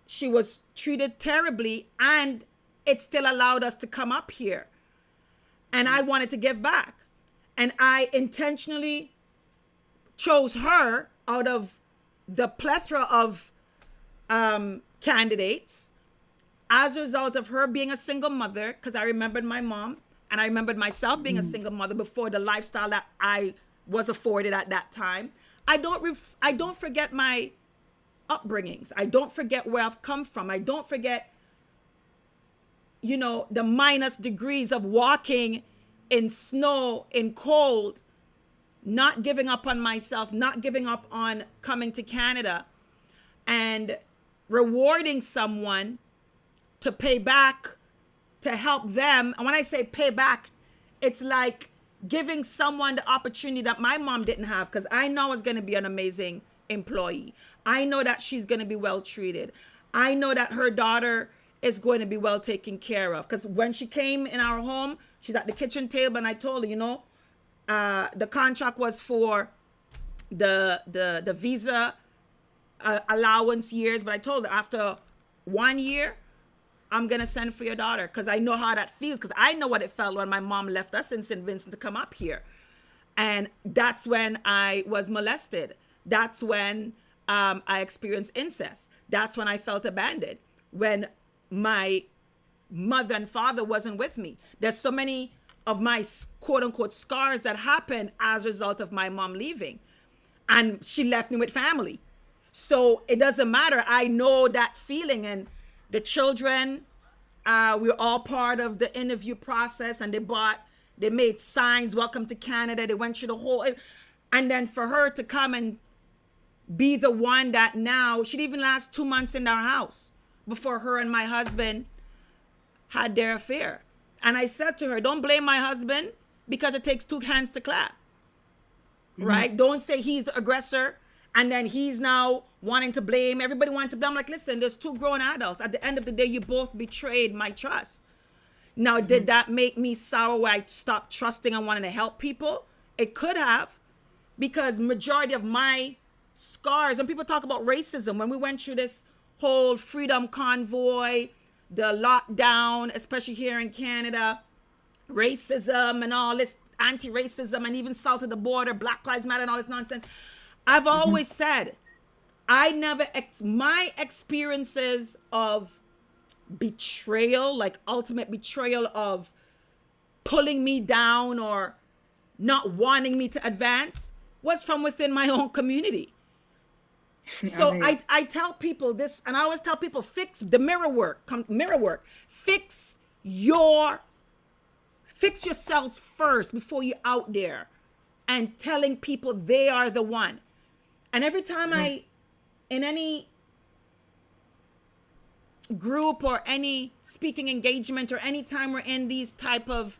she was treated terribly, and it still allowed us to come up here. And I wanted to give back. And I intentionally chose her out of the plethora of candidates as a result of her being a single mother, because I remembered my mom and I remembered myself being a single mother before the lifestyle that I was afforded at that time. I don't forget my upbringings. I don't forget where I've come from. I don't forget, the minus degrees of walking in snow, in cold, not giving up on myself, not giving up on coming to Canada, and rewarding someone to pay back, to help them. And when I say pay back, it's like giving someone the opportunity that my mom didn't have, because I know it's going to be an amazing employee. I know that she's going to be well treated. I know that her daughter is going to be well taken care of. Because when she came in our home, she's at the kitchen table, and I told her, the contract was for the visa allowance years, but I told her after 1 year, I'm going to send for your daughter, because I know how that feels, because I know what it felt when my mom left us in St. Vincent to come up here. And that's when I was molested. That's when I experienced incest. That's when I felt abandoned, when my mother and father wasn't with me. There's so many of my quote unquote scars that happened as a result of my mom leaving. And she left me with family. So it doesn't matter. I know that feeling. And the children, we're all part of the interview process, and they made signs, welcome to Canada. They went through the whole, and then for her to come and be the one that now, she didn't even last 2 months in our house before her and my husband had their affair. And I said to her, don't blame my husband, because it takes two hands to clap, right? Don't say he's the aggressor and then he's now wanting to blame. Everybody wanting to blame. I'm like, listen, there's two grown adults. At the end of the day, you both betrayed my trust. Now, did that make me sour where I stopped trusting and wanting to help people? It could have, because majority of my scars, when people talk about racism, when we went through this whole freedom convoy, the lockdown, especially here in Canada, racism and all this anti-racism, and even south of the border, Black Lives Matter and all this nonsense. I've always said, my experiences of betrayal, like ultimate betrayal of pulling me down or not wanting me to advance, was from within my own community. So I tell people this, and I always tell people, fix the mirror work, fix yourselves first before you're out there and telling people they are the one. And every time in any group or any speaking engagement, or any time we're in these type of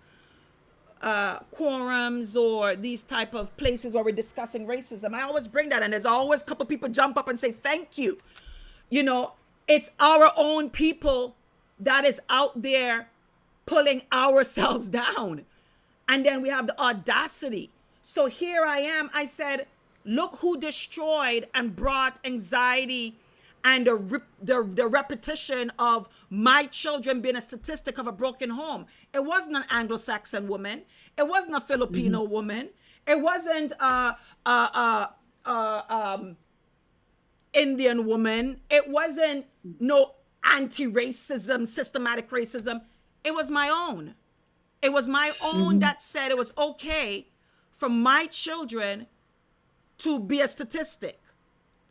quorums or these type of places where we're discussing racism, I always bring that, and there's always a couple people jump up and say thank you. It's our own people that is out there pulling ourselves down, and then we have the audacity. So here I am, I said, look who destroyed and brought anxiety and the repetition of my children being a statistic of a broken home. It wasn't an Anglo-Saxon woman. It wasn't a Filipino woman. It wasn't Indian woman. It wasn't no anti-racism, systematic racism. It was my own. It was my own that said it was okay for my children to be a statistic.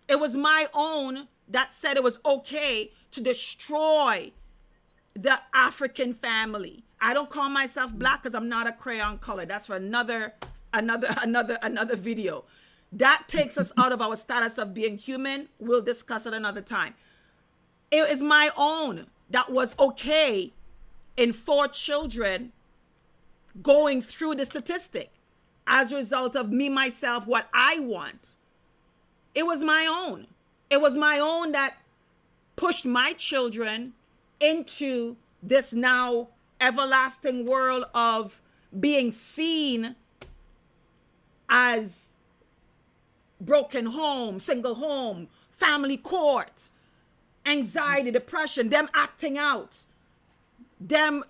It was my own that said it was okay to destroy the African family. I don't call myself black because I'm not a crayon color. That's for another video. That takes us out of our status of being human. We'll discuss it another time. It is my own that was okay in 4 children going through the statistic as a result of me, myself, what I want. It was my own. It was my own that pushed my children into this now everlasting world of being seen as broken home, single home, family court, anxiety, depression, them acting out, them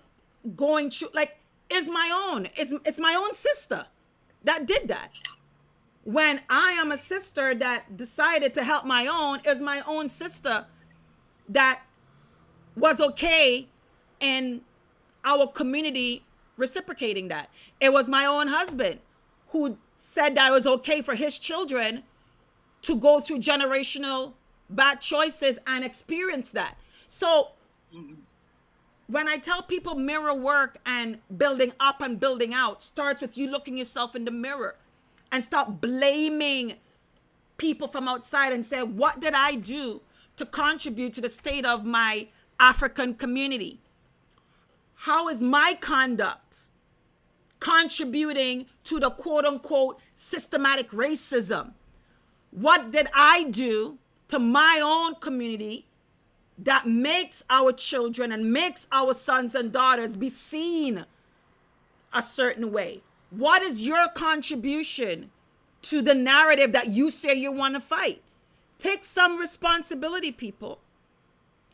going through, like, is my own. It's my own sister that did that. When I am a sister that decided to help my own, it was my own sister that was okay in our community reciprocating that. It was my own husband who said that it was okay for his children to go through generational bad choices and experience that. So when I tell people mirror work and building up and building out starts with you looking yourself in the mirror and stop blaming people from outside and say, what did I do to contribute to the state of my African community? How is my conduct contributing to the quote unquote systematic racism? What did I do to my own community that makes our children and makes our sons and daughters be seen a certain way? What is your contribution to the narrative that you say you want to fight? Take some responsibility, people.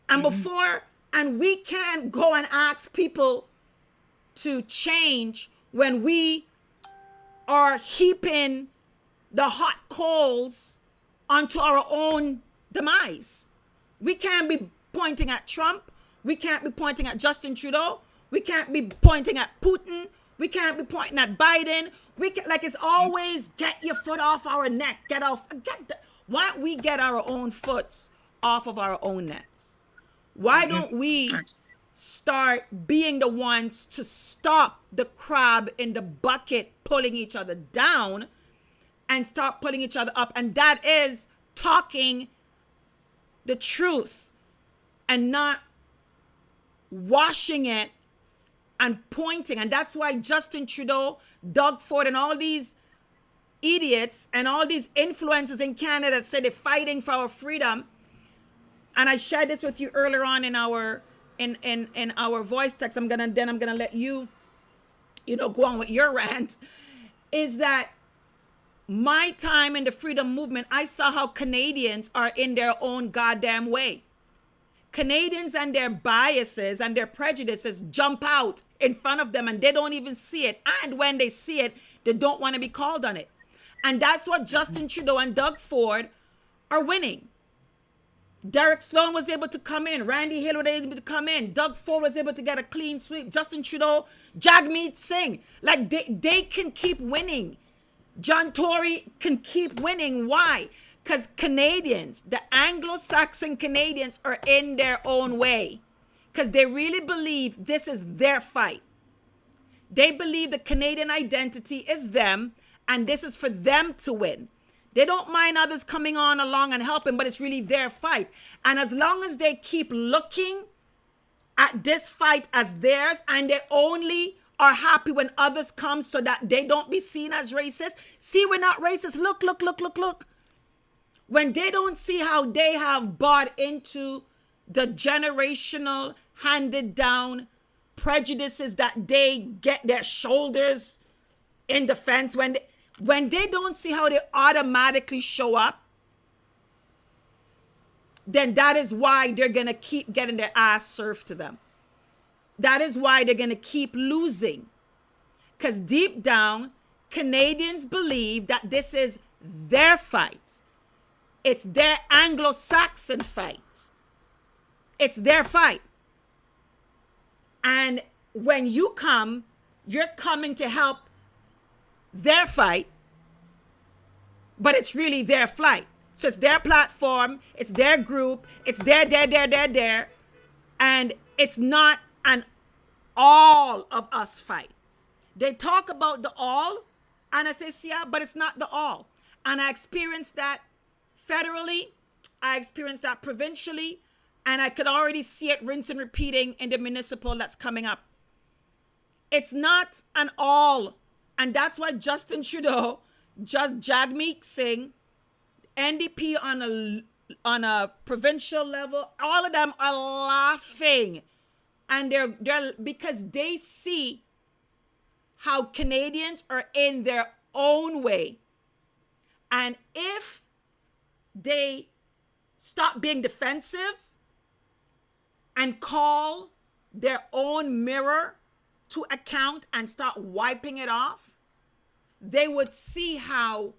And and we can't go and ask people to change when we are heaping the hot coals onto our own demise. We can't be pointing at Trump. We can't be pointing at Justin Trudeau. We can't be pointing at Putin. We can't be pointing at Biden. It's always get your foot off our neck. Why don't we get our own foots off of our own necks? Why don't we start being the ones to stop the crab in the bucket pulling each other down and start pulling each other up? And that is talking the truth and not washing it and pointing. And that's why Justin Trudeau, Doug Ford, and all these idiots and all these influencers in Canada that say they're fighting for our freedom. And I shared this with you earlier on in our voice text. I'm gonna let you go on with your rant. Is that my time in the freedom movement, I saw how Canadians are in their own goddamn way. Canadians and their biases and their prejudices jump out in front of them and they don't even see it. And when they see it, they don't want to be called on it. And that's what Justin Trudeau and Doug Ford are winning. Derek Sloan was able to come in. Randy Hill was able to come in. Doug Ford was able to get a clean sweep. Justin Trudeau, Jagmeet Singh. Like they can keep winning. John Tory can keep winning. Why? Because Canadians, the Anglo-Saxon Canadians, are in their own way. Because they really believe this is their fight. They believe the Canadian identity is them, and this is for them to win. They don't mind others coming on along and helping, but it's really their fight. And as long as they keep looking at this fight as theirs, and they only are happy when others come so that they don't be seen as racist. See, we're not racist. Look. When they don't see how they have bought into the generational handed down prejudices that they get their shoulders in defense, when they don't see how they automatically show up, then that is why they're going to keep getting their ass served to them. That is why they're going to keep losing. Because deep down, Canadians believe that this is their fight. It's their Anglo-Saxon fight. It's their fight. And when you come, you're coming to help their fight, but it's really their flight. So it's their platform, it's their group, it's their, and it's not an all of us fight. They talk about the all, Athanasia, but it's not the all. And I experienced that federally, I experienced that provincially, and I could already see it rinse and repeating in the municipal that's coming up. It's not an all. And that's why Justin Trudeau, Jagmeet Singh, NDP on a provincial level, all of them are laughing. And they're because they see how Canadians are in their own way. And if they stop being defensive and call their own mirror to account and start wiping it off, they would see how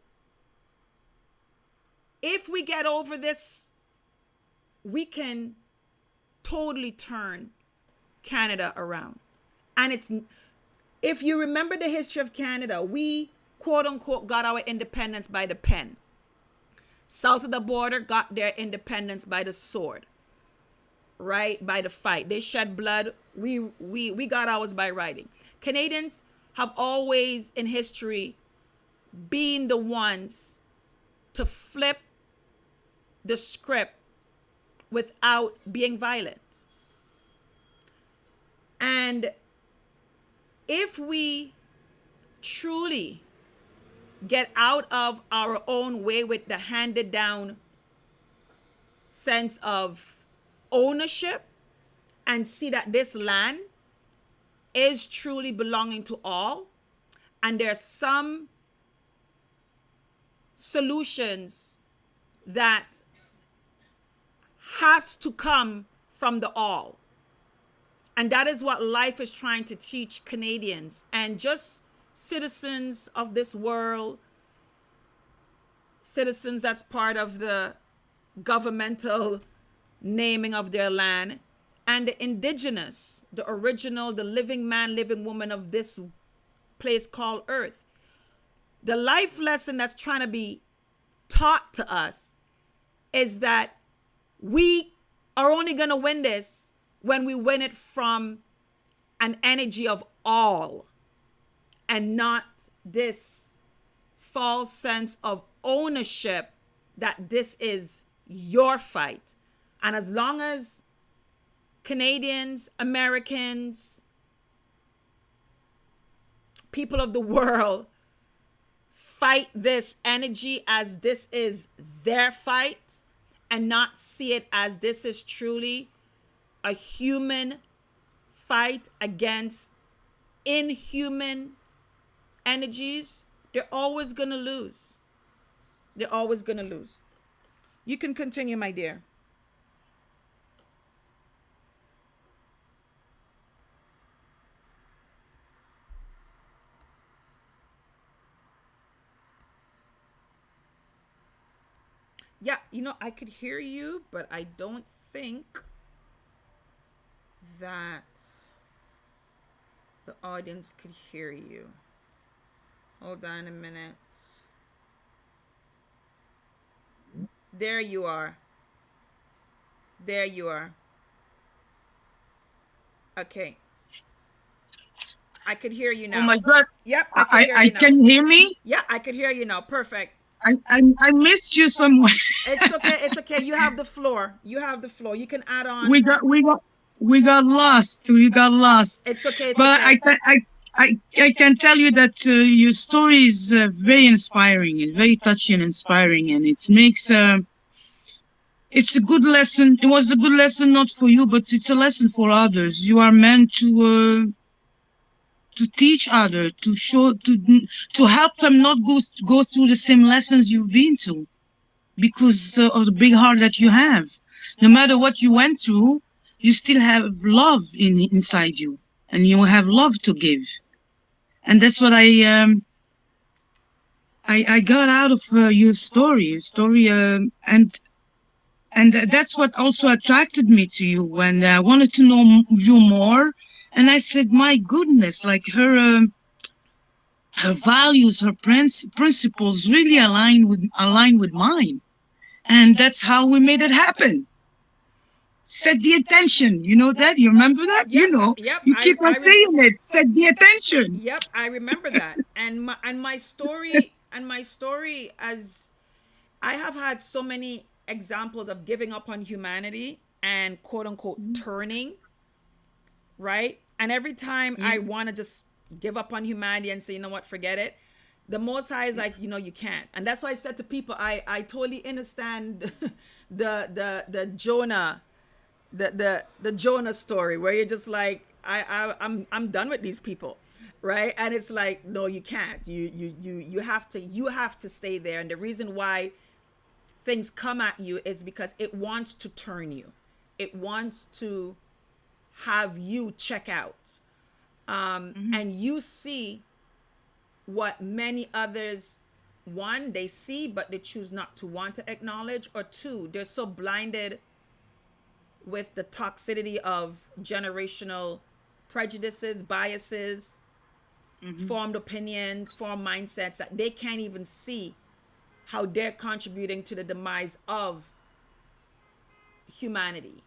if we get over this, we can totally turn Canada around. And it's, if you remember the history of Canada, we quote unquote got our independence by the pen. South of the border got their independence by the sword, right? By the fight. They shed blood. We got ours by writing. Canadians have always in history been the ones to flip the script without being violent. And if we truly get out of our own way with the handed down sense of ownership and see that this land is truly belonging to all, and there's some solutions that has to come from the all. And that is what life is trying to teach Canadians and just citizens of this world, citizens that's part of the governmental naming of their land, and the indigenous, the original, the living man, living woman of this place called Earth. The life lesson that's trying to be taught to us is that we are only going to win this when we win it from an energy of all and not this false sense of ownership that this is your fight. And as long as Canadians, Americans, people of the world fight this energy as this is their fight and not see it as this is truly a human fight against inhuman energies, they're always going to lose. They're always going to lose. You can continue, my dear. Yeah, I could hear you, but I don't think that the audience could hear you. Hold on a minute. There you are. There you are. Okay. I could hear you now. Oh my God. Yep, I can hear me? Yeah, I could hear you now. Perfect. I missed you somewhere. It's okay. It's okay. You have the floor. You have the floor. You can add on. We got lost. We got lost. It's okay. It's But okay. I can tell you that your story is very inspiring and very touching and inspiring, and it makes it's a good lesson. It was a good lesson not for you, but it's a lesson for others. You are meant to teach others, to show, to help them not go through the same lessons you've been to, because of the big heart that you have. No matter what you went through, you still have love inside you, and you have love to give. And that's what I got out of your story, and that's what also attracted me to you when I wanted to know you more. And I said, my goodness, like her values, her principles really align with mine. And that's how we made it happen. Set the attention. You know that? You remember that? Yep, You keep on saying it. Set the attention. Yep, I remember that. And my story as I have had so many examples of giving up on humanity and quote unquote turning, right? And every time I want to just give up on humanity and say, you know what, forget it, the Most High is like, you can't. And that's why I said to people, I totally understand the Jonah, the Jonah story, where you're just like, I'm done with these people. right? And it's like, no, you can't. You have to stay there. And the reason why things come at you is because it wants to turn you. It wants to have you check out. And you see what many others, one, they see, but they choose not to want to acknowledge, or two, they're so blinded with the toxicity of generational prejudices, biases, formed opinions, formed mindsets that they can't even see how they're contributing to the demise of humanity.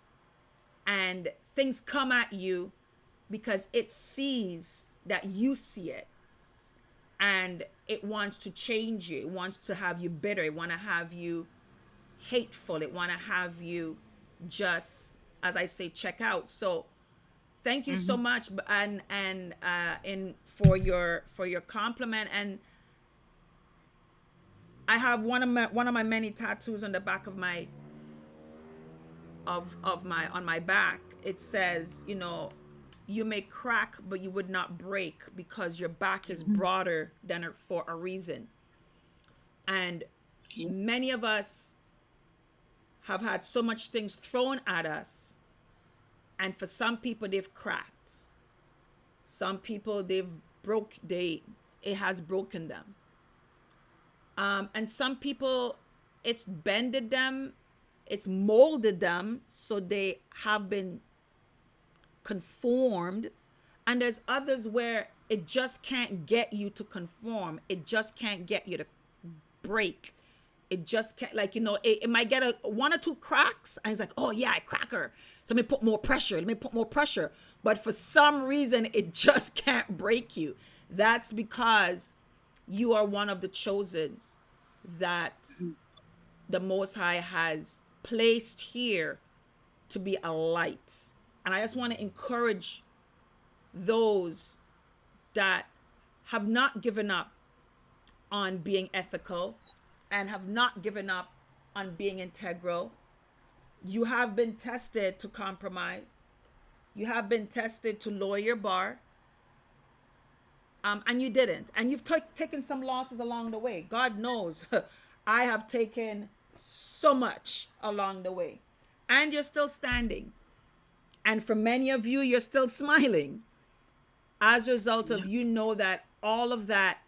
And things come at you because it sees that you see it, and it wants to change you. It wants to have you bitter. It want to have you hateful. It want to have you just, as I say, check out. So thank you so much, and in for your compliment. And I have one of my many tattoos on the back of my on my back. It says, you may crack, but you would not break, because your back is broader than for a reason. And many of us have had so much things thrown at us, and for some people they've cracked. Some people it has broken them. And some people, it's bended them, it's molded them, so they have been conformed. And there's others where it just can't get you to conform. It just can't get you to break. It just can't, like, it might get one or two cracks, and it's like, oh yeah, I crack her, so let me put more pressure. But for some reason, it just can't break you. That's because you are one of the chosens that the Most High has placed here to be a light. And I just want to encourage those that have not given up on being ethical and have not given up on being integral. You have been tested to compromise. You have been tested to lower your bar. And you didn't. And you've taken some losses along the way. God knows I have taken so much along the way. And you're still standing. And for many of you, you're still smiling. As a result of, that all of that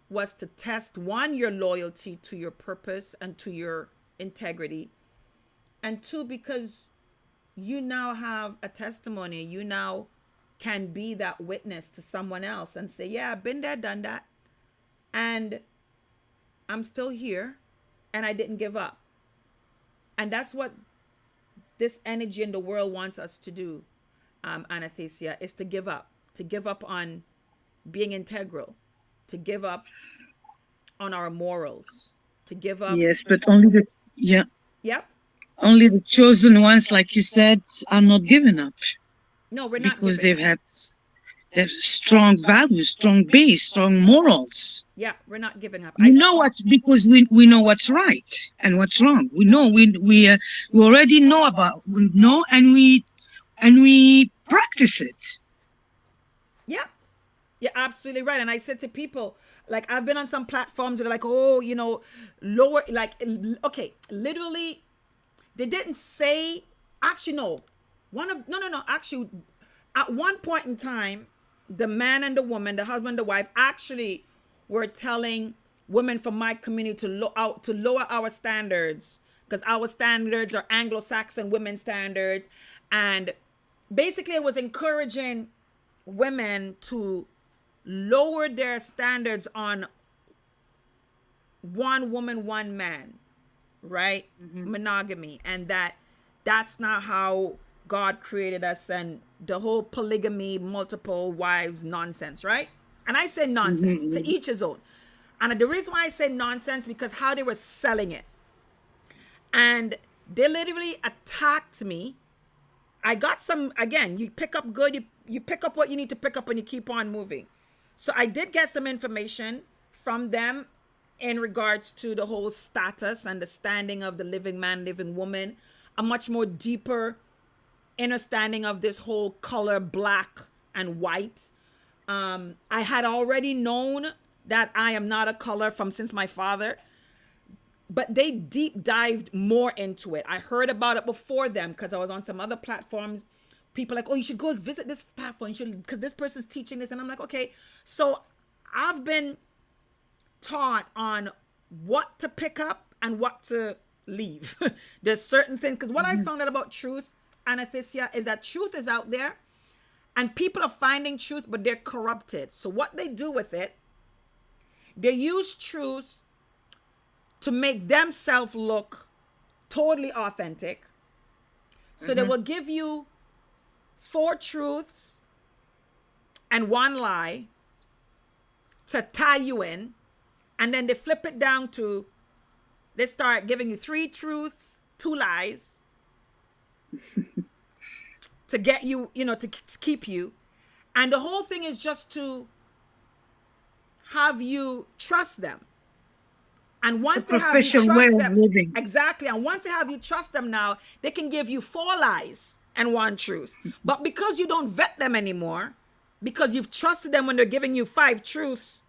was to test, one, your loyalty to your purpose and to your integrity. And two, because you now have a testimony. You now can be that witness to someone else and say, yeah, I've been there, done that. And I'm still here, and I didn't give up. And that's what this energy in the world wants us to do, Athanasia, is to give up on being integral, to give up on our morals, to give up. Yes, but Yep. only the chosen ones, like you said, are not giving up, No, we're not because giving up. they've strong values, strong base, strong morals. Yeah, we're not giving up. Because we know what's right and what's wrong. We know we already know and we practice it. Yeah, you're absolutely right. And I said to people, like, I've been on some platforms where they're like, oh, lower, like, okay, literally, they didn't say, actually, no. Actually, at one point in time, the man and the woman, the husband and the wife, actually were telling women from my community to lower our standards, because our standards are Anglo-Saxon women standards. And basically it was encouraging women to lower their standards on one woman, one man, right? Monogamy. And that's not how God created us, and the whole polygamy, multiple wives nonsense, right? And I say nonsense, to each his own. And the reason why I say nonsense, because how they were selling it. And they literally attacked me. I got some, again, you pick up good, you pick up what you need to pick up, and you keep on moving. So I did get some information from them in regards to the whole status and the standing of the living man, living woman, a much more deeper understanding of this whole color, black and white. I had already known that I am not a color from since my father, but they deep dived more into it. I heard about it before them because I was on some other platforms. People like, oh, you should go visit this platform. You should, because this person's teaching this. And I'm like, okay. So I've been taught on what to pick up and what to leave. There's certain things, because what I found out about truth, Athanasia, is that truth is out there and people are finding truth, but they're corrupted. So what they do with it, they use truth to make themselves look totally authentic. So they will give you 4 truths and 1 lie to tie you in. And then they flip it down to, they start giving you 3 truths, 2 lies to get you, to keep you. And the whole thing is just to have you trust them. And once they have you trust them, living. Exactly. And once they have you trust them now, they can give you 4 lies and 1 truth. But because you don't vet them anymore, because you've trusted them when they're giving you 5 truths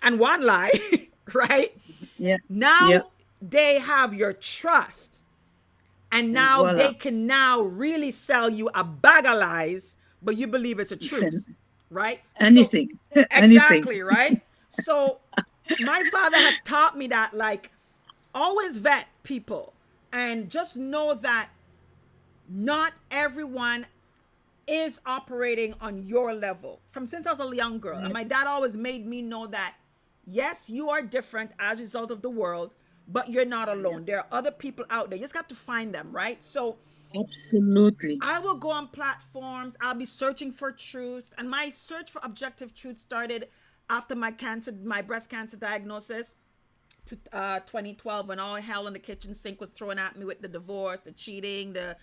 and 1 lie, right? Yeah. Now they have your trust. And now they can now really sell you a bag of lies, but you believe it's a truth, right? Anything. So, exactly, right? So my father has taught me that, like, always vet people and just know that not everyone is operating on your level. From since I was a young girl, and my dad always made me know that, yes, you are different as a result of the world, but you're not alone. There are other people out there. You just got to find them, right? So absolutely, I will go on platforms. I'll be searching for truth. And my search for objective truth started after my breast cancer diagnosis, to 2012, when all hell in the kitchen sink was thrown at me with the divorce, the cheating, the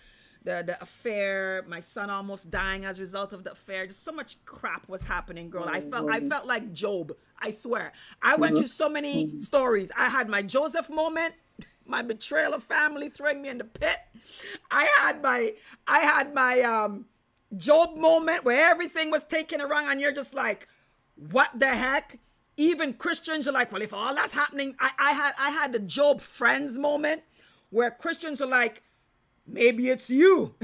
affair, my son almost dying as a result of the affair. Just so much crap was happening, girl. I felt like Job. I swear. I went through so many stories. I had my Joseph moment, my betrayal of family throwing me in the pit. I had my Job moment where everything was taken wrong, and you're just like, what the heck? Even Christians are like, well, if all that's happening, I had the Job friends moment where Christians are like, maybe it's you.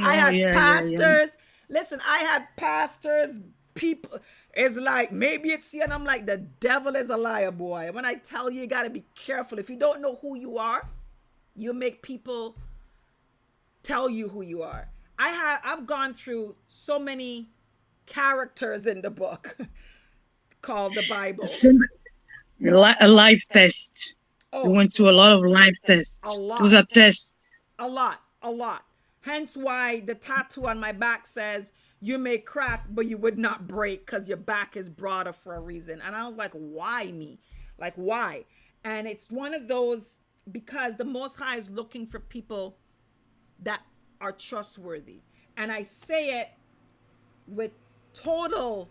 I had pastors. Listen, I had pastors, people is like, maybe it's you. And I'm like, the devil is a liar, boy. When I tell you, you got to be careful. If you don't know who you are, you make people tell you who you are. I've gone through so many characters in the book called the Bible. A life test. We went through a lot of life tests. A lot. It was a test. A lot. Hence why the tattoo on my back says, you may crack, but you would not break, because your back is broader for a reason. And I was like, why me? Like, why? And it's one of those, because the Most High is looking for people that are trustworthy. And I say it with total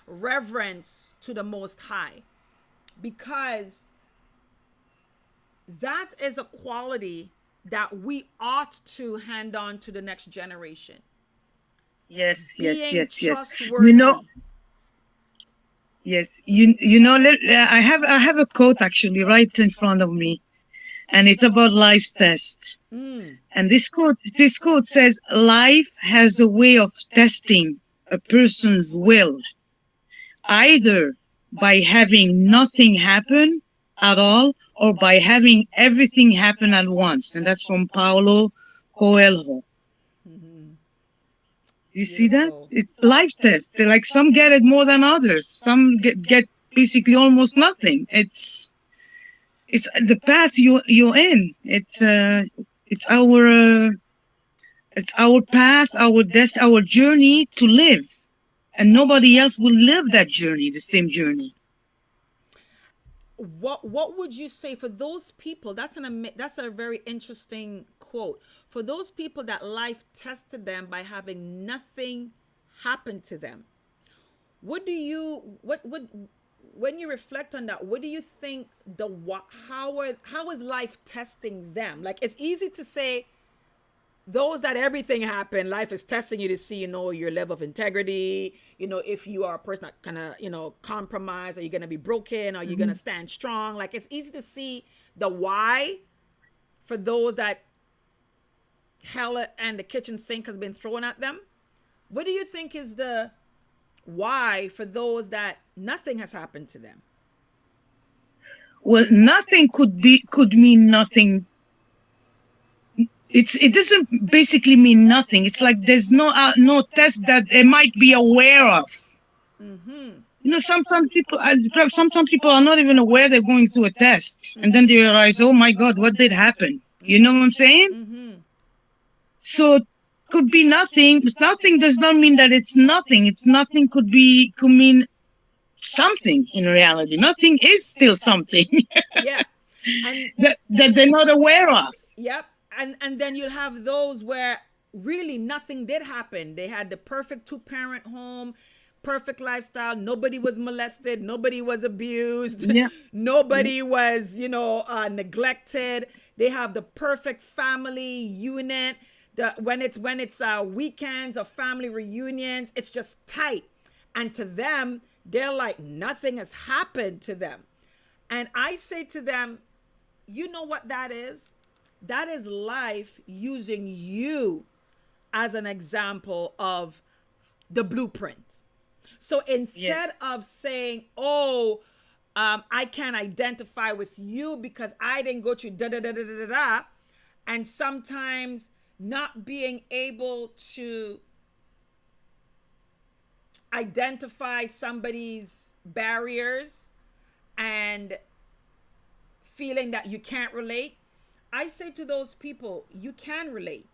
reverence to the Most High, because that is a quality that we ought to hand on to the next generation. Yes. Trustworthy. You know, yes, I have a quote actually right in front of me, and it's about life's test. And this quote says, life has a way of testing a person's will, either by having nothing happen at all, or by having everything happen at once. And that's from Paulo Coelho. You see that? It's life test. Like, some get it more than others. Some get basically almost nothing. It's the path you're in. It's our path, our journey to live, and nobody else will live that journey, the same journey. What would you say for those people? That's a very interesting quote. For those people that life tested them by having nothing happen to them, when you reflect on that, what do you think how is life testing them? Like, it's easy to say those that everything happened, life is testing you to see, your level of integrity, if you are a person that kind of, compromise, are you going to be broken? Are you going to stand strong? Like, it's easy to see the why for those that hell and the kitchen sink has been thrown at them. What do you think is the why for those that nothing has happened to them? Well, nothing could mean nothing. It doesn't basically mean nothing. It's like there's no test that they might be aware of. Some people are not even aware they're going through a test, and then they realize, oh my God, what did happen? You know what I'm saying? So could be nothing. Nothing does not mean that it's nothing. It's nothing could mean something in reality. Nothing is still something. Yeah. And that they're not aware of. Yep. And then you'll have those where really nothing did happen. They had the perfect 2-parent home, perfect lifestyle. Nobody was molested. Nobody was abused. Yeah. Nobody was, neglected. They have the perfect family unit. When it's weekends or family reunions, it's just tight. And to them, they're like, nothing has happened to them. And I say to them, you know what that is? That is life using you as an example of the blueprint. So instead of saying, I can't identify with you because I didn't go through da-da-da-da-da-da, and sometimes not being able to identify somebody's barriers and feeling that you can't relate, I say to those people, you can relate.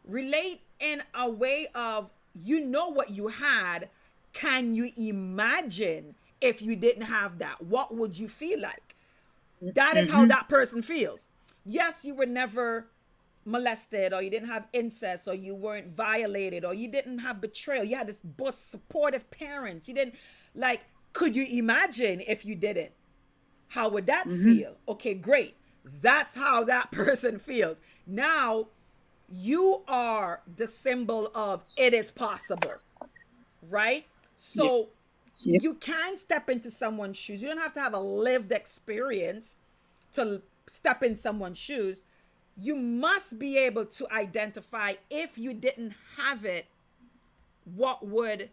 Relate in a way of, what you had. Can you imagine if you didn't have that? What would you feel like? That is how that person feels. Yes, you were never molested, or you didn't have incest, or you weren't violated, or you didn't have betrayal. You had this supportive parents. You didn't, like, could you imagine if you didn't? How would that feel? Okay, great. That's how that person feels. Now, you are the symbol of it is possible, right? So you can step into someone's shoes. You don't have to have a lived experience to step in someone's shoes. You must be able to identify, if you didn't have it, what would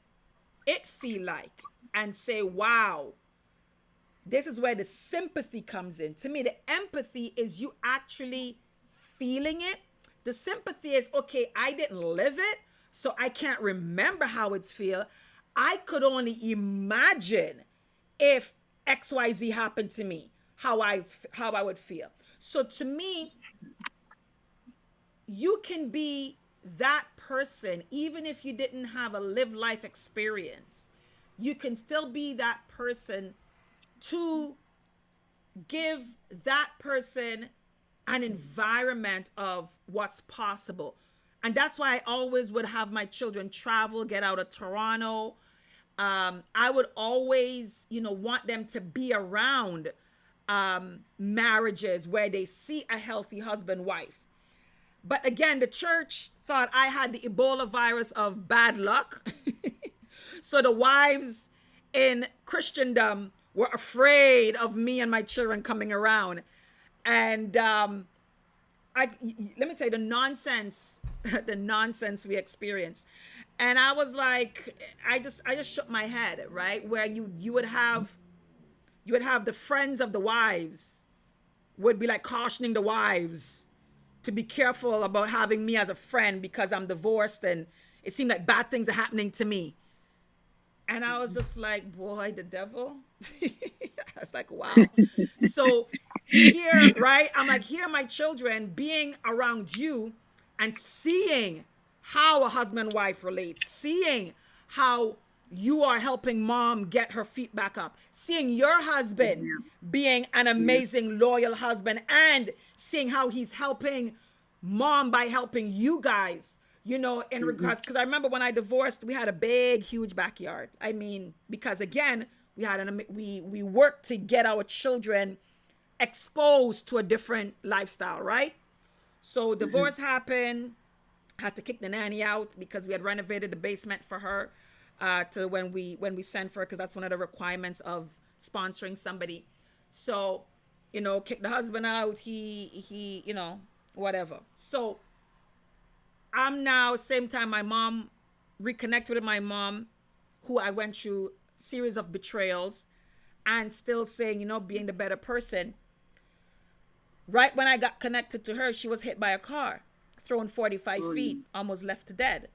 it feel like? And say, wow, this is where the sympathy comes in. To me, the empathy is you actually feeling it. The sympathy is, okay, I didn't live it, so I can't remember how it's feel. I could only imagine if XYZ happened to me, how I would feel. So to me, you can be that person even if you didn't have a lived life experience. You can still be that person to give that person an environment of what's possible. And that's why I always would have my children travel, get out of Toronto. I would always, want them to be around marriages where they see a healthy husband, wife. But again, the church thought I had the Ebola virus of bad luck. So the wives in Christendom were afraid of me and my children coming around. And let me tell you the nonsense we experienced. And I was like, I just shook my head, right? Where you would have the friends of the wives would be like cautioning the wives to be careful about having me as a friend because I'm divorced and it seemed like bad things are happening to me. And I was just like, boy, the devil. I was like, wow. So here, right? I'm like, here are my children being around you and seeing how a husband and wife relates, seeing how you are helping mom get her feet back up, seeing your husband being an amazing, loyal husband, and seeing how he's helping mom by helping you guys, in regards, because I remember when I divorced, we had a big, huge backyard. I mean, because again, we worked to get our children exposed to a different lifestyle, right? So divorce happened. Had to kick the nanny out because we had renovated the basement for her to when we sent for her, because that's one of the requirements of sponsoring somebody. So, kick the husband out. He whatever. So I'm now, same time my mom, reconnected with my mom, who I went through series of betrayals, and still saying, being the better person. Right when I got connected to her, she was hit by a car, thrown 45 feet, almost left to dead.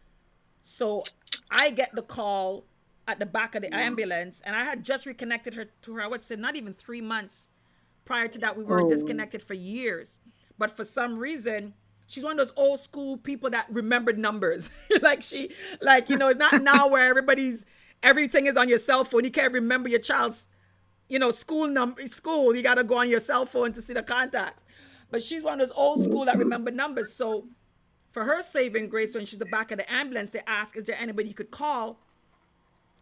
So I get the call at the back of the ambulance, and I had just reconnected her to her, I would say not even 3 months prior to that. We were disconnected for years. But for some reason, she's one of those old school people that remembered numbers. It's not now where everything is on your cell phone. You can't remember your child's school. You got to go on your cell phone to see the contacts. But she's one of those old school that remember numbers. So for her saving grace, when she's the back of the ambulance, they asked, is there anybody you could call?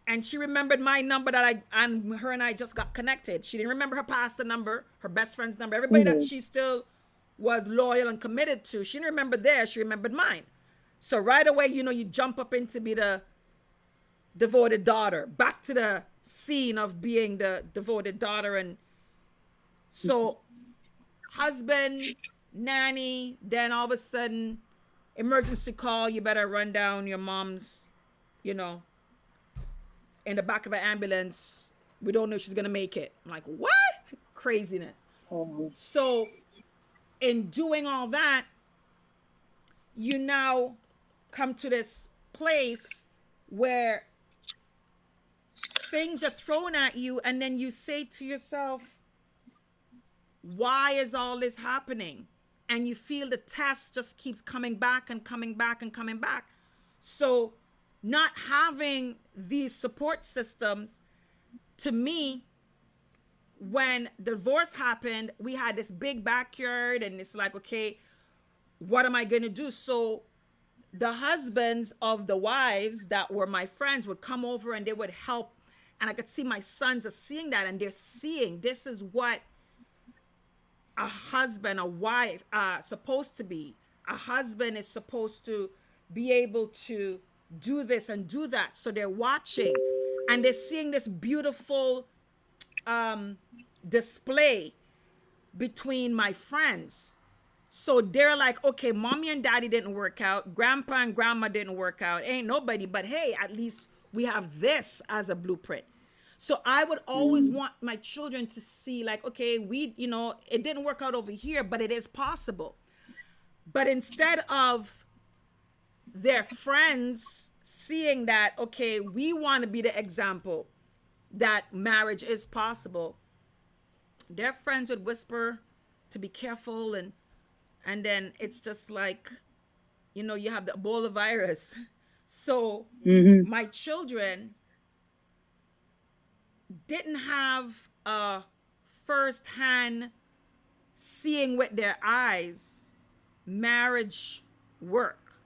And she remembered my number and her and I just got connected. She didn't remember her pastor number, her best friend's number, everybody that she still was loyal and committed to. She didn't remember theirs, she remembered mine. So right away, you jump up into be the devoted daughter, back to the scene of being the devoted daughter. And so husband, nanny, then all of a sudden, emergency call, you better run down your mom's, in the back of an ambulance. We don't know if she's gonna make it. I'm like, what? Craziness. So in doing all that, you now come to this place where things are thrown at you, and then you say to yourself, why is all this happening? And you feel the test just keeps coming back and coming back and coming back. So not having these support systems, to me, when divorce happened, we had this big backyard, and it's like, okay, what am I going to do? So the husbands of the wives that were my friends would come over and they would help. And I could see my sons are seeing that, and they're seeing this is what a husband, a wife supposed to be. A husband is supposed to be able to do this and do that. So they're watching and they're seeing this beautiful display between my friends. So they're like, okay, mommy and daddy didn't work out, grandpa and grandma didn't work out, ain't nobody, but hey, at least we have this as a blueprint. So I would always want my children to see, like, okay, it didn't work out over here, but it is possible. But instead of their friends seeing that, okay, we want to be the example that marriage is possible, their friends would whisper to be careful, and then it's just like, you have the Ebola virus. So my children didn't have a first-hand seeing with their eyes marriage work.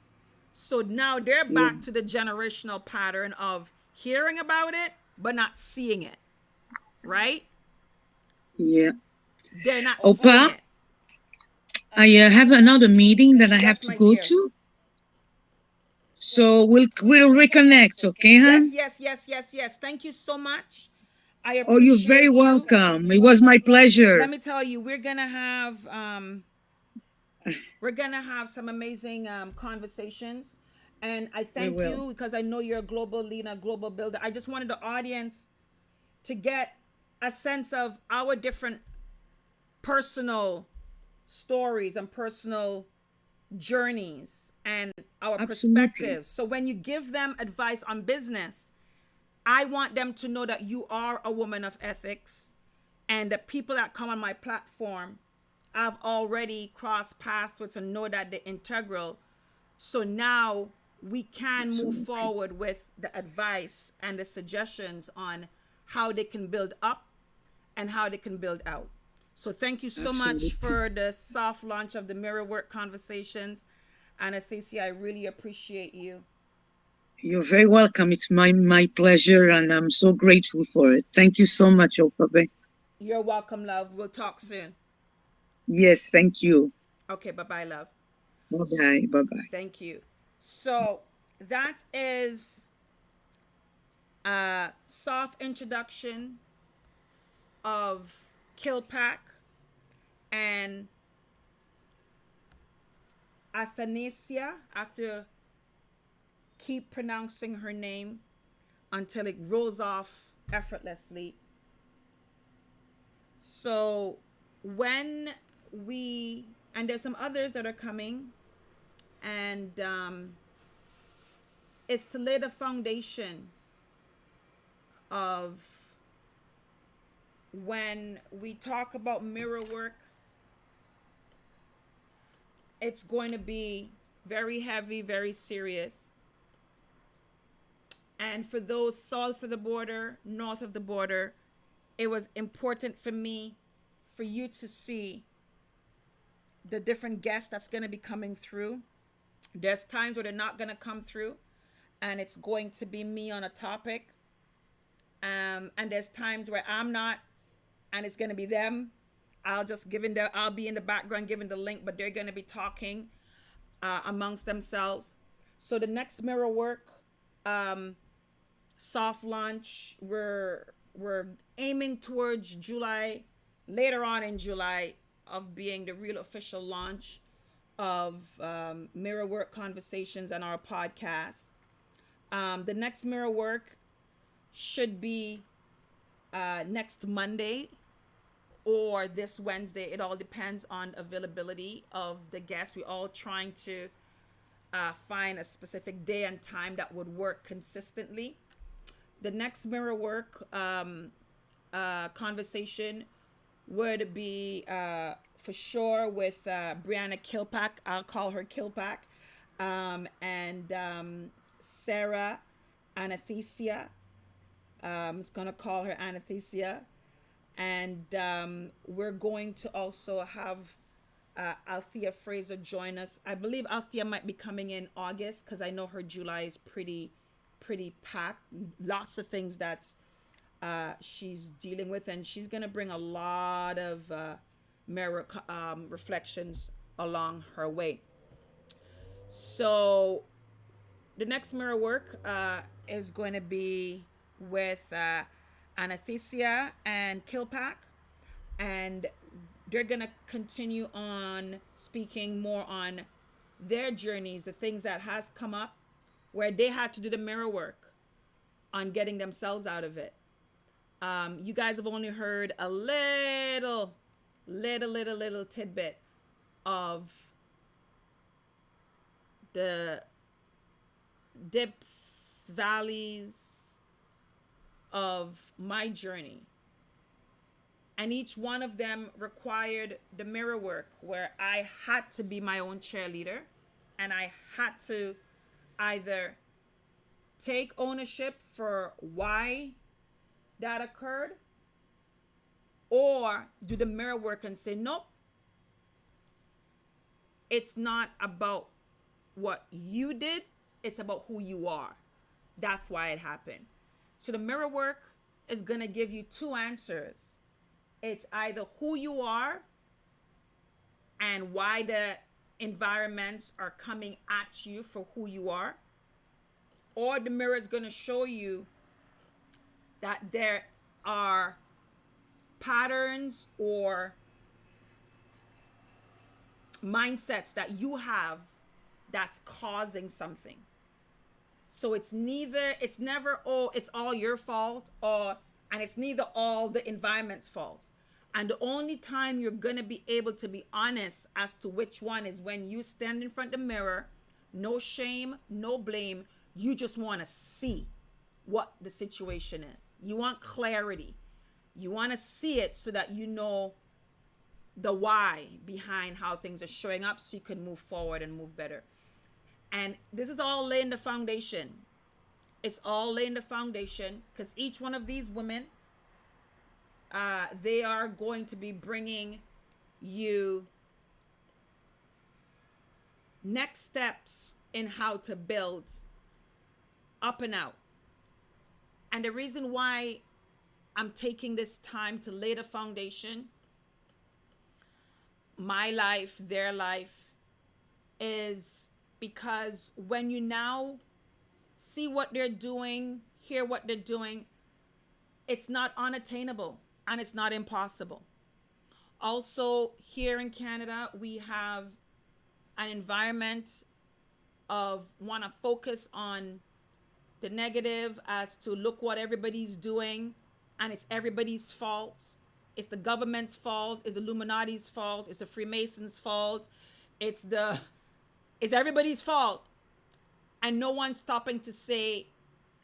So now they're back to the generational pattern of hearing about it but not seeing it, right? Yeah. They're not Opa, seeing it. I have another meeting that I have to my go dear. to. So we'll reconnect, okay, hon? Yes. Thank you so much. I Oh, you're very appreciate you. welcome. It was my pleasure. Let me tell you, we're gonna have some amazing conversations, and I thank will. you because I know you're a global leader, a global builder. I just wanted the audience to get a sense of our different personal stories and personal journeys and our Absolutely. perspectives. So when you give them advice on business, I want them to know that you are a woman of ethics, and the people that come on my platform, I've already crossed paths with and know that they're integral. So now we can move forward with the advice and the suggestions on how they can build up and how they can build out. So thank you so much for the soft launch of the Mirror Work Conversations. And Athanasia, I really appreciate you. You're very welcome. It's my pleasure, and I'm so grateful for it. Thank you so much, Okabe. You're welcome, love. We'll talk soon. Yes, thank you. Okay, bye-bye, love. Bye-bye. Bye-bye. Thank you. So that is a soft introduction of Killpack and Athanasia. I have to keep pronouncing her name until it rolls off effortlessly. So when and there's some others that are coming, and it's to lay the foundation of when we talk about mirror work, it's going to be very heavy, very serious. And for those south of the border, north of the border, it was important for me for you to see the different guests that's going to be coming through. There's times where they're not going to come through and it's going to be me on a topic. And there's times where I'm not and it's going to be them. I'll be in the background giving the link, but they're going to be talking amongst themselves. So the next mirror work, soft launch, we're aiming towards July, later on in July, of being the real official launch of mirror work conversations and our podcast. The next mirror work should be next Monday or this Wednesday. It all depends on availability of the guests. We're all trying to find a specific day and time that would work consistently. The next mirror work conversation would be for sure with Breanna Killpack. I'll call her Killpack. And Sarah Athanasia. I'm just going to call her Athanasia. And we're going to also have Althea Fraser join us. I believe Althea might be coming in August because I know her July is pretty packed. Lots of things that's she's dealing with, and she's going to bring a lot of mirror reflections along her way. So the next mirror work is going to be with Athanasia and Killpack, and they're going to continue on speaking more on their journeys, the things that has come up where they had to do the mirror work on getting themselves out of it. You guys have only heard a little tidbit of the dips, valleys of my journey. And each one of them required the mirror work where I had to be my own cheerleader and I had to either take ownership for why that occurred or do the mirror work and say, nope, it's not about what you did, it's about who you are. That's why it happened. So the mirror work is going to give you two answers. It's either who you are and why the environments are coming at you for who you are, or the mirror is going to show you that there are patterns or mindsets that you have that's causing something. So it's never, oh, it's all your fault, and it's neither all the environment's fault. And the only time you're going to be able to be honest as to which one is when you stand in front of the mirror, no shame, no blame. You just want to see what the situation is. You want clarity. You want to see it so that you know the why behind how things are showing up so you can move forward and move better. And this is all laying the foundation. It's all laying the foundation because each one of these women, they are going to be bringing you next steps in how to build up and out. And the reason why I'm taking this time to lay the foundation, my life, their life, is because when you now see what they're doing, hear what they're doing, it's not unattainable and it's not impossible. Also, here in Canada, we have an environment of want to focus on the negative as to look what everybody's doing and it's everybody's fault. It's the government's fault, it's Illuminati's fault, it's the Freemasons' fault, it's everybody's fault. And no one's stopping to say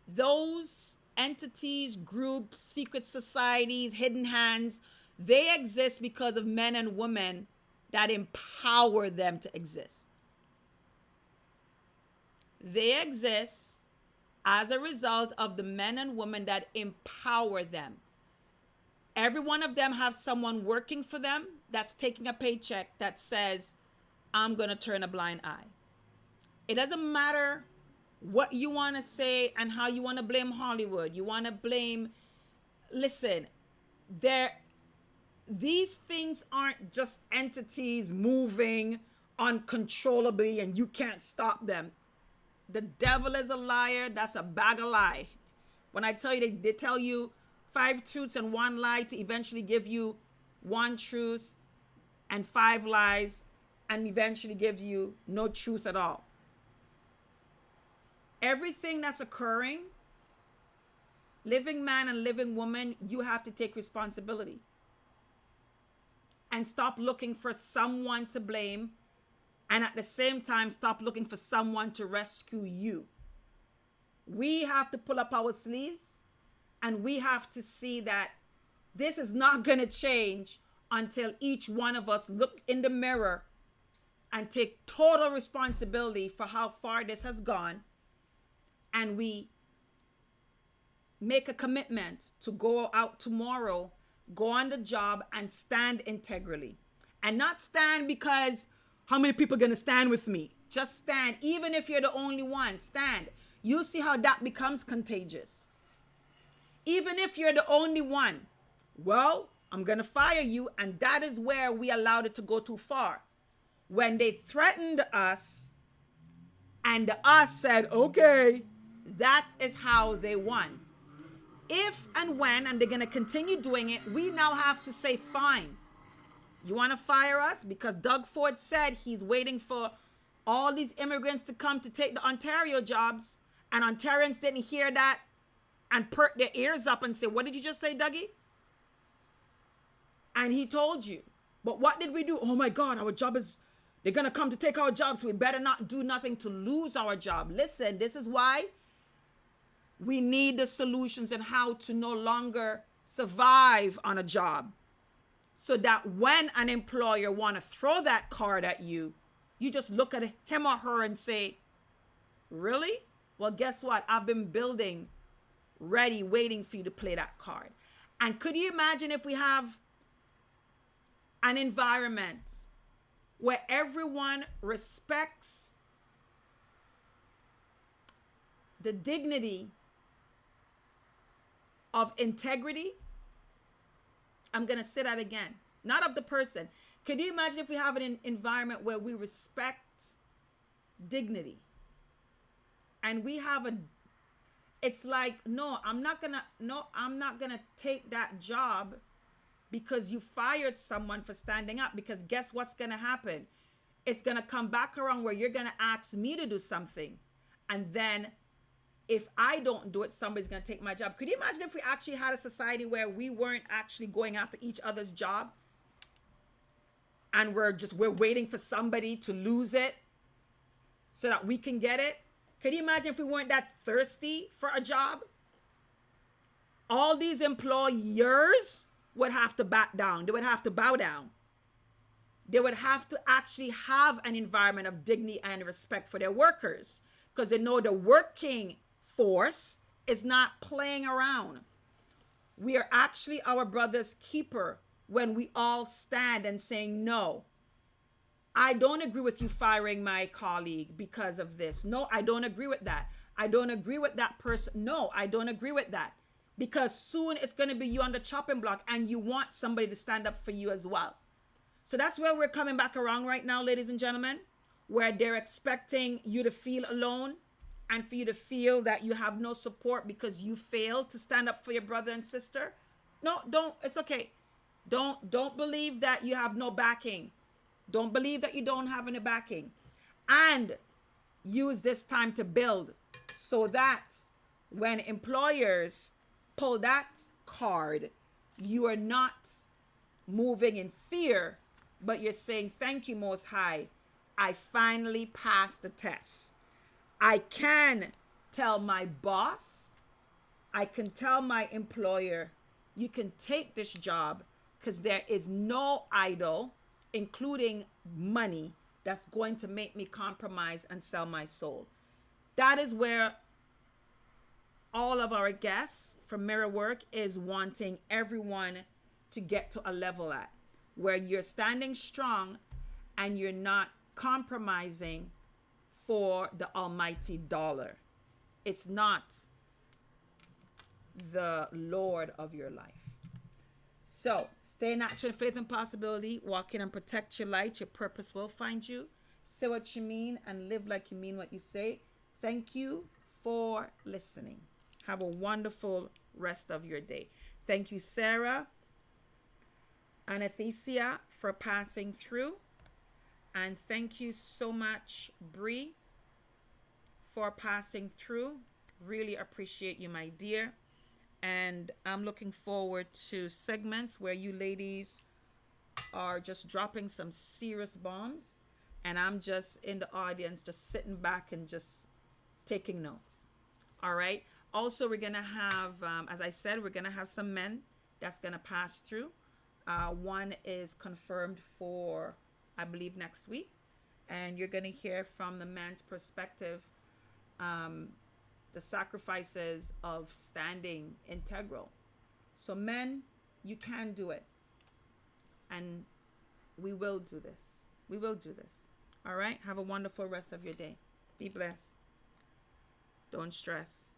those entities, groups, secret societies, hidden hands, they exist because of men and women that empower them to exist. They exist as a result of the men and women that empower them. Every one of them have someone working for them that's taking a paycheck that says, I'm going to turn a blind eye. It doesn't matter what you want to say and how you want to blame Hollywood. You want to blame, listen, these things aren't just entities moving uncontrollably and you can't stop them. The devil is a liar. That's a bag of lie. When I tell you, they tell you 5 truths and 1 lie to eventually give you 1 truth and 5 lies and eventually give you no truth at all. Everything that's occurring, living man and living woman, you have to take responsibility. And stop looking for someone to blame. And at the same time, stop looking for someone to rescue you. We have to pull up our sleeves and we have to see that this is not going to change until each one of us look in the mirror and take total responsibility for how far this has gone. And we make a commitment to go out tomorrow, go on the job and stand integrally. And not stand because how many people are going to stand with me? Just stand. Even if you're the only one, stand. You see how that becomes contagious. Even if you're the only one, well, I'm going to fire you. And that is where we allowed it to go too far. When they threatened us and the us said, okay, that is how they won. If and when, and they're going to continue doing it, we now have to say, fine. You want to fire us? Because Doug Ford said he's waiting for all these immigrants to come to take the Ontario jobs. And Ontarians didn't hear that and perk their ears up and say, what did you just say, Dougie? And he told you. But what did we do? Oh my God, our job is, they're going to come to take our jobs. So we better not do nothing to lose our job. Listen, this is why we need the solutions and how to no longer survive on a job. So that when an employer want to throw that card at you, you just look at him or her and say, really? Well, guess what? I've been building, ready, waiting for you to play that card. And could you imagine if we have an environment where everyone respects the dignity of integrity? I'm going to say that again. Not of the person. Could you imagine if we have an environment where we respect dignity? And we have it's like, no, I'm not going to take that job because you fired someone for standing up. Because guess what's going to happen? It's going to come back around where you're going to ask me to do something. And then if I don't do it, somebody's going to take my job. Could you imagine if we actually had a society where we weren't actually going after each other's job? And we're waiting for somebody to lose it so that we can get it? Could you imagine if we weren't that thirsty for a job? All these employers would have to back down. They would have to bow down. They would have to actually have an environment of dignity and respect for their workers because they know the working force is not playing around. We are actually our brother's keeper when we all stand and saying, no, I don't agree with you firing my colleague because of this. No, I don't agree with that. I don't agree with that person. No, I don't agree with that. Because soon it's going to be you on the chopping block and you want somebody to stand up for you as well. So that's where we're coming back around right now, ladies and gentlemen. where they're expecting you to feel alone and for you to feel that you have no support because you failed to stand up for your brother and sister. No, don't. It's okay. Don't believe that you have no backing. Don't believe that you don't have any backing. And use this time to build so that when employers pull that card, you are not moving in fear, but you're saying, thank you, Most High. I finally passed the test. I can tell my boss, I can tell my employer, you can take this job because there is no idol, including money, that's going to make me compromise and sell my soul. That is where all of our guests from Mirror Work is wanting everyone to get to a level at, where you're standing strong and you're not compromising for the almighty dollar. It's not the Lord of your life. So stay in action, faith, and possibility. Walk in and protect your light. Your purpose will find you. Say what you mean and live like you mean what you say. Thank you for listening. Have a wonderful rest of your day. Thank you, Sarah and Athanasia, for passing through. And thank you so much, Bree, for passing through. Really appreciate you, my dear. And I'm looking forward to segments where you ladies are just dropping some serious bombs. And I'm just in the audience, just sitting back and just taking notes. All right. Also, we're going to have, as I said, we're going to have some men that's going to pass through. One is confirmed for, I believe, next week. And you're going to hear from the man's perspective, the sacrifices of standing integral. So men, you can do it. And we will do this. We will do this. All right. Have a wonderful rest of your day. Be blessed. Don't stress.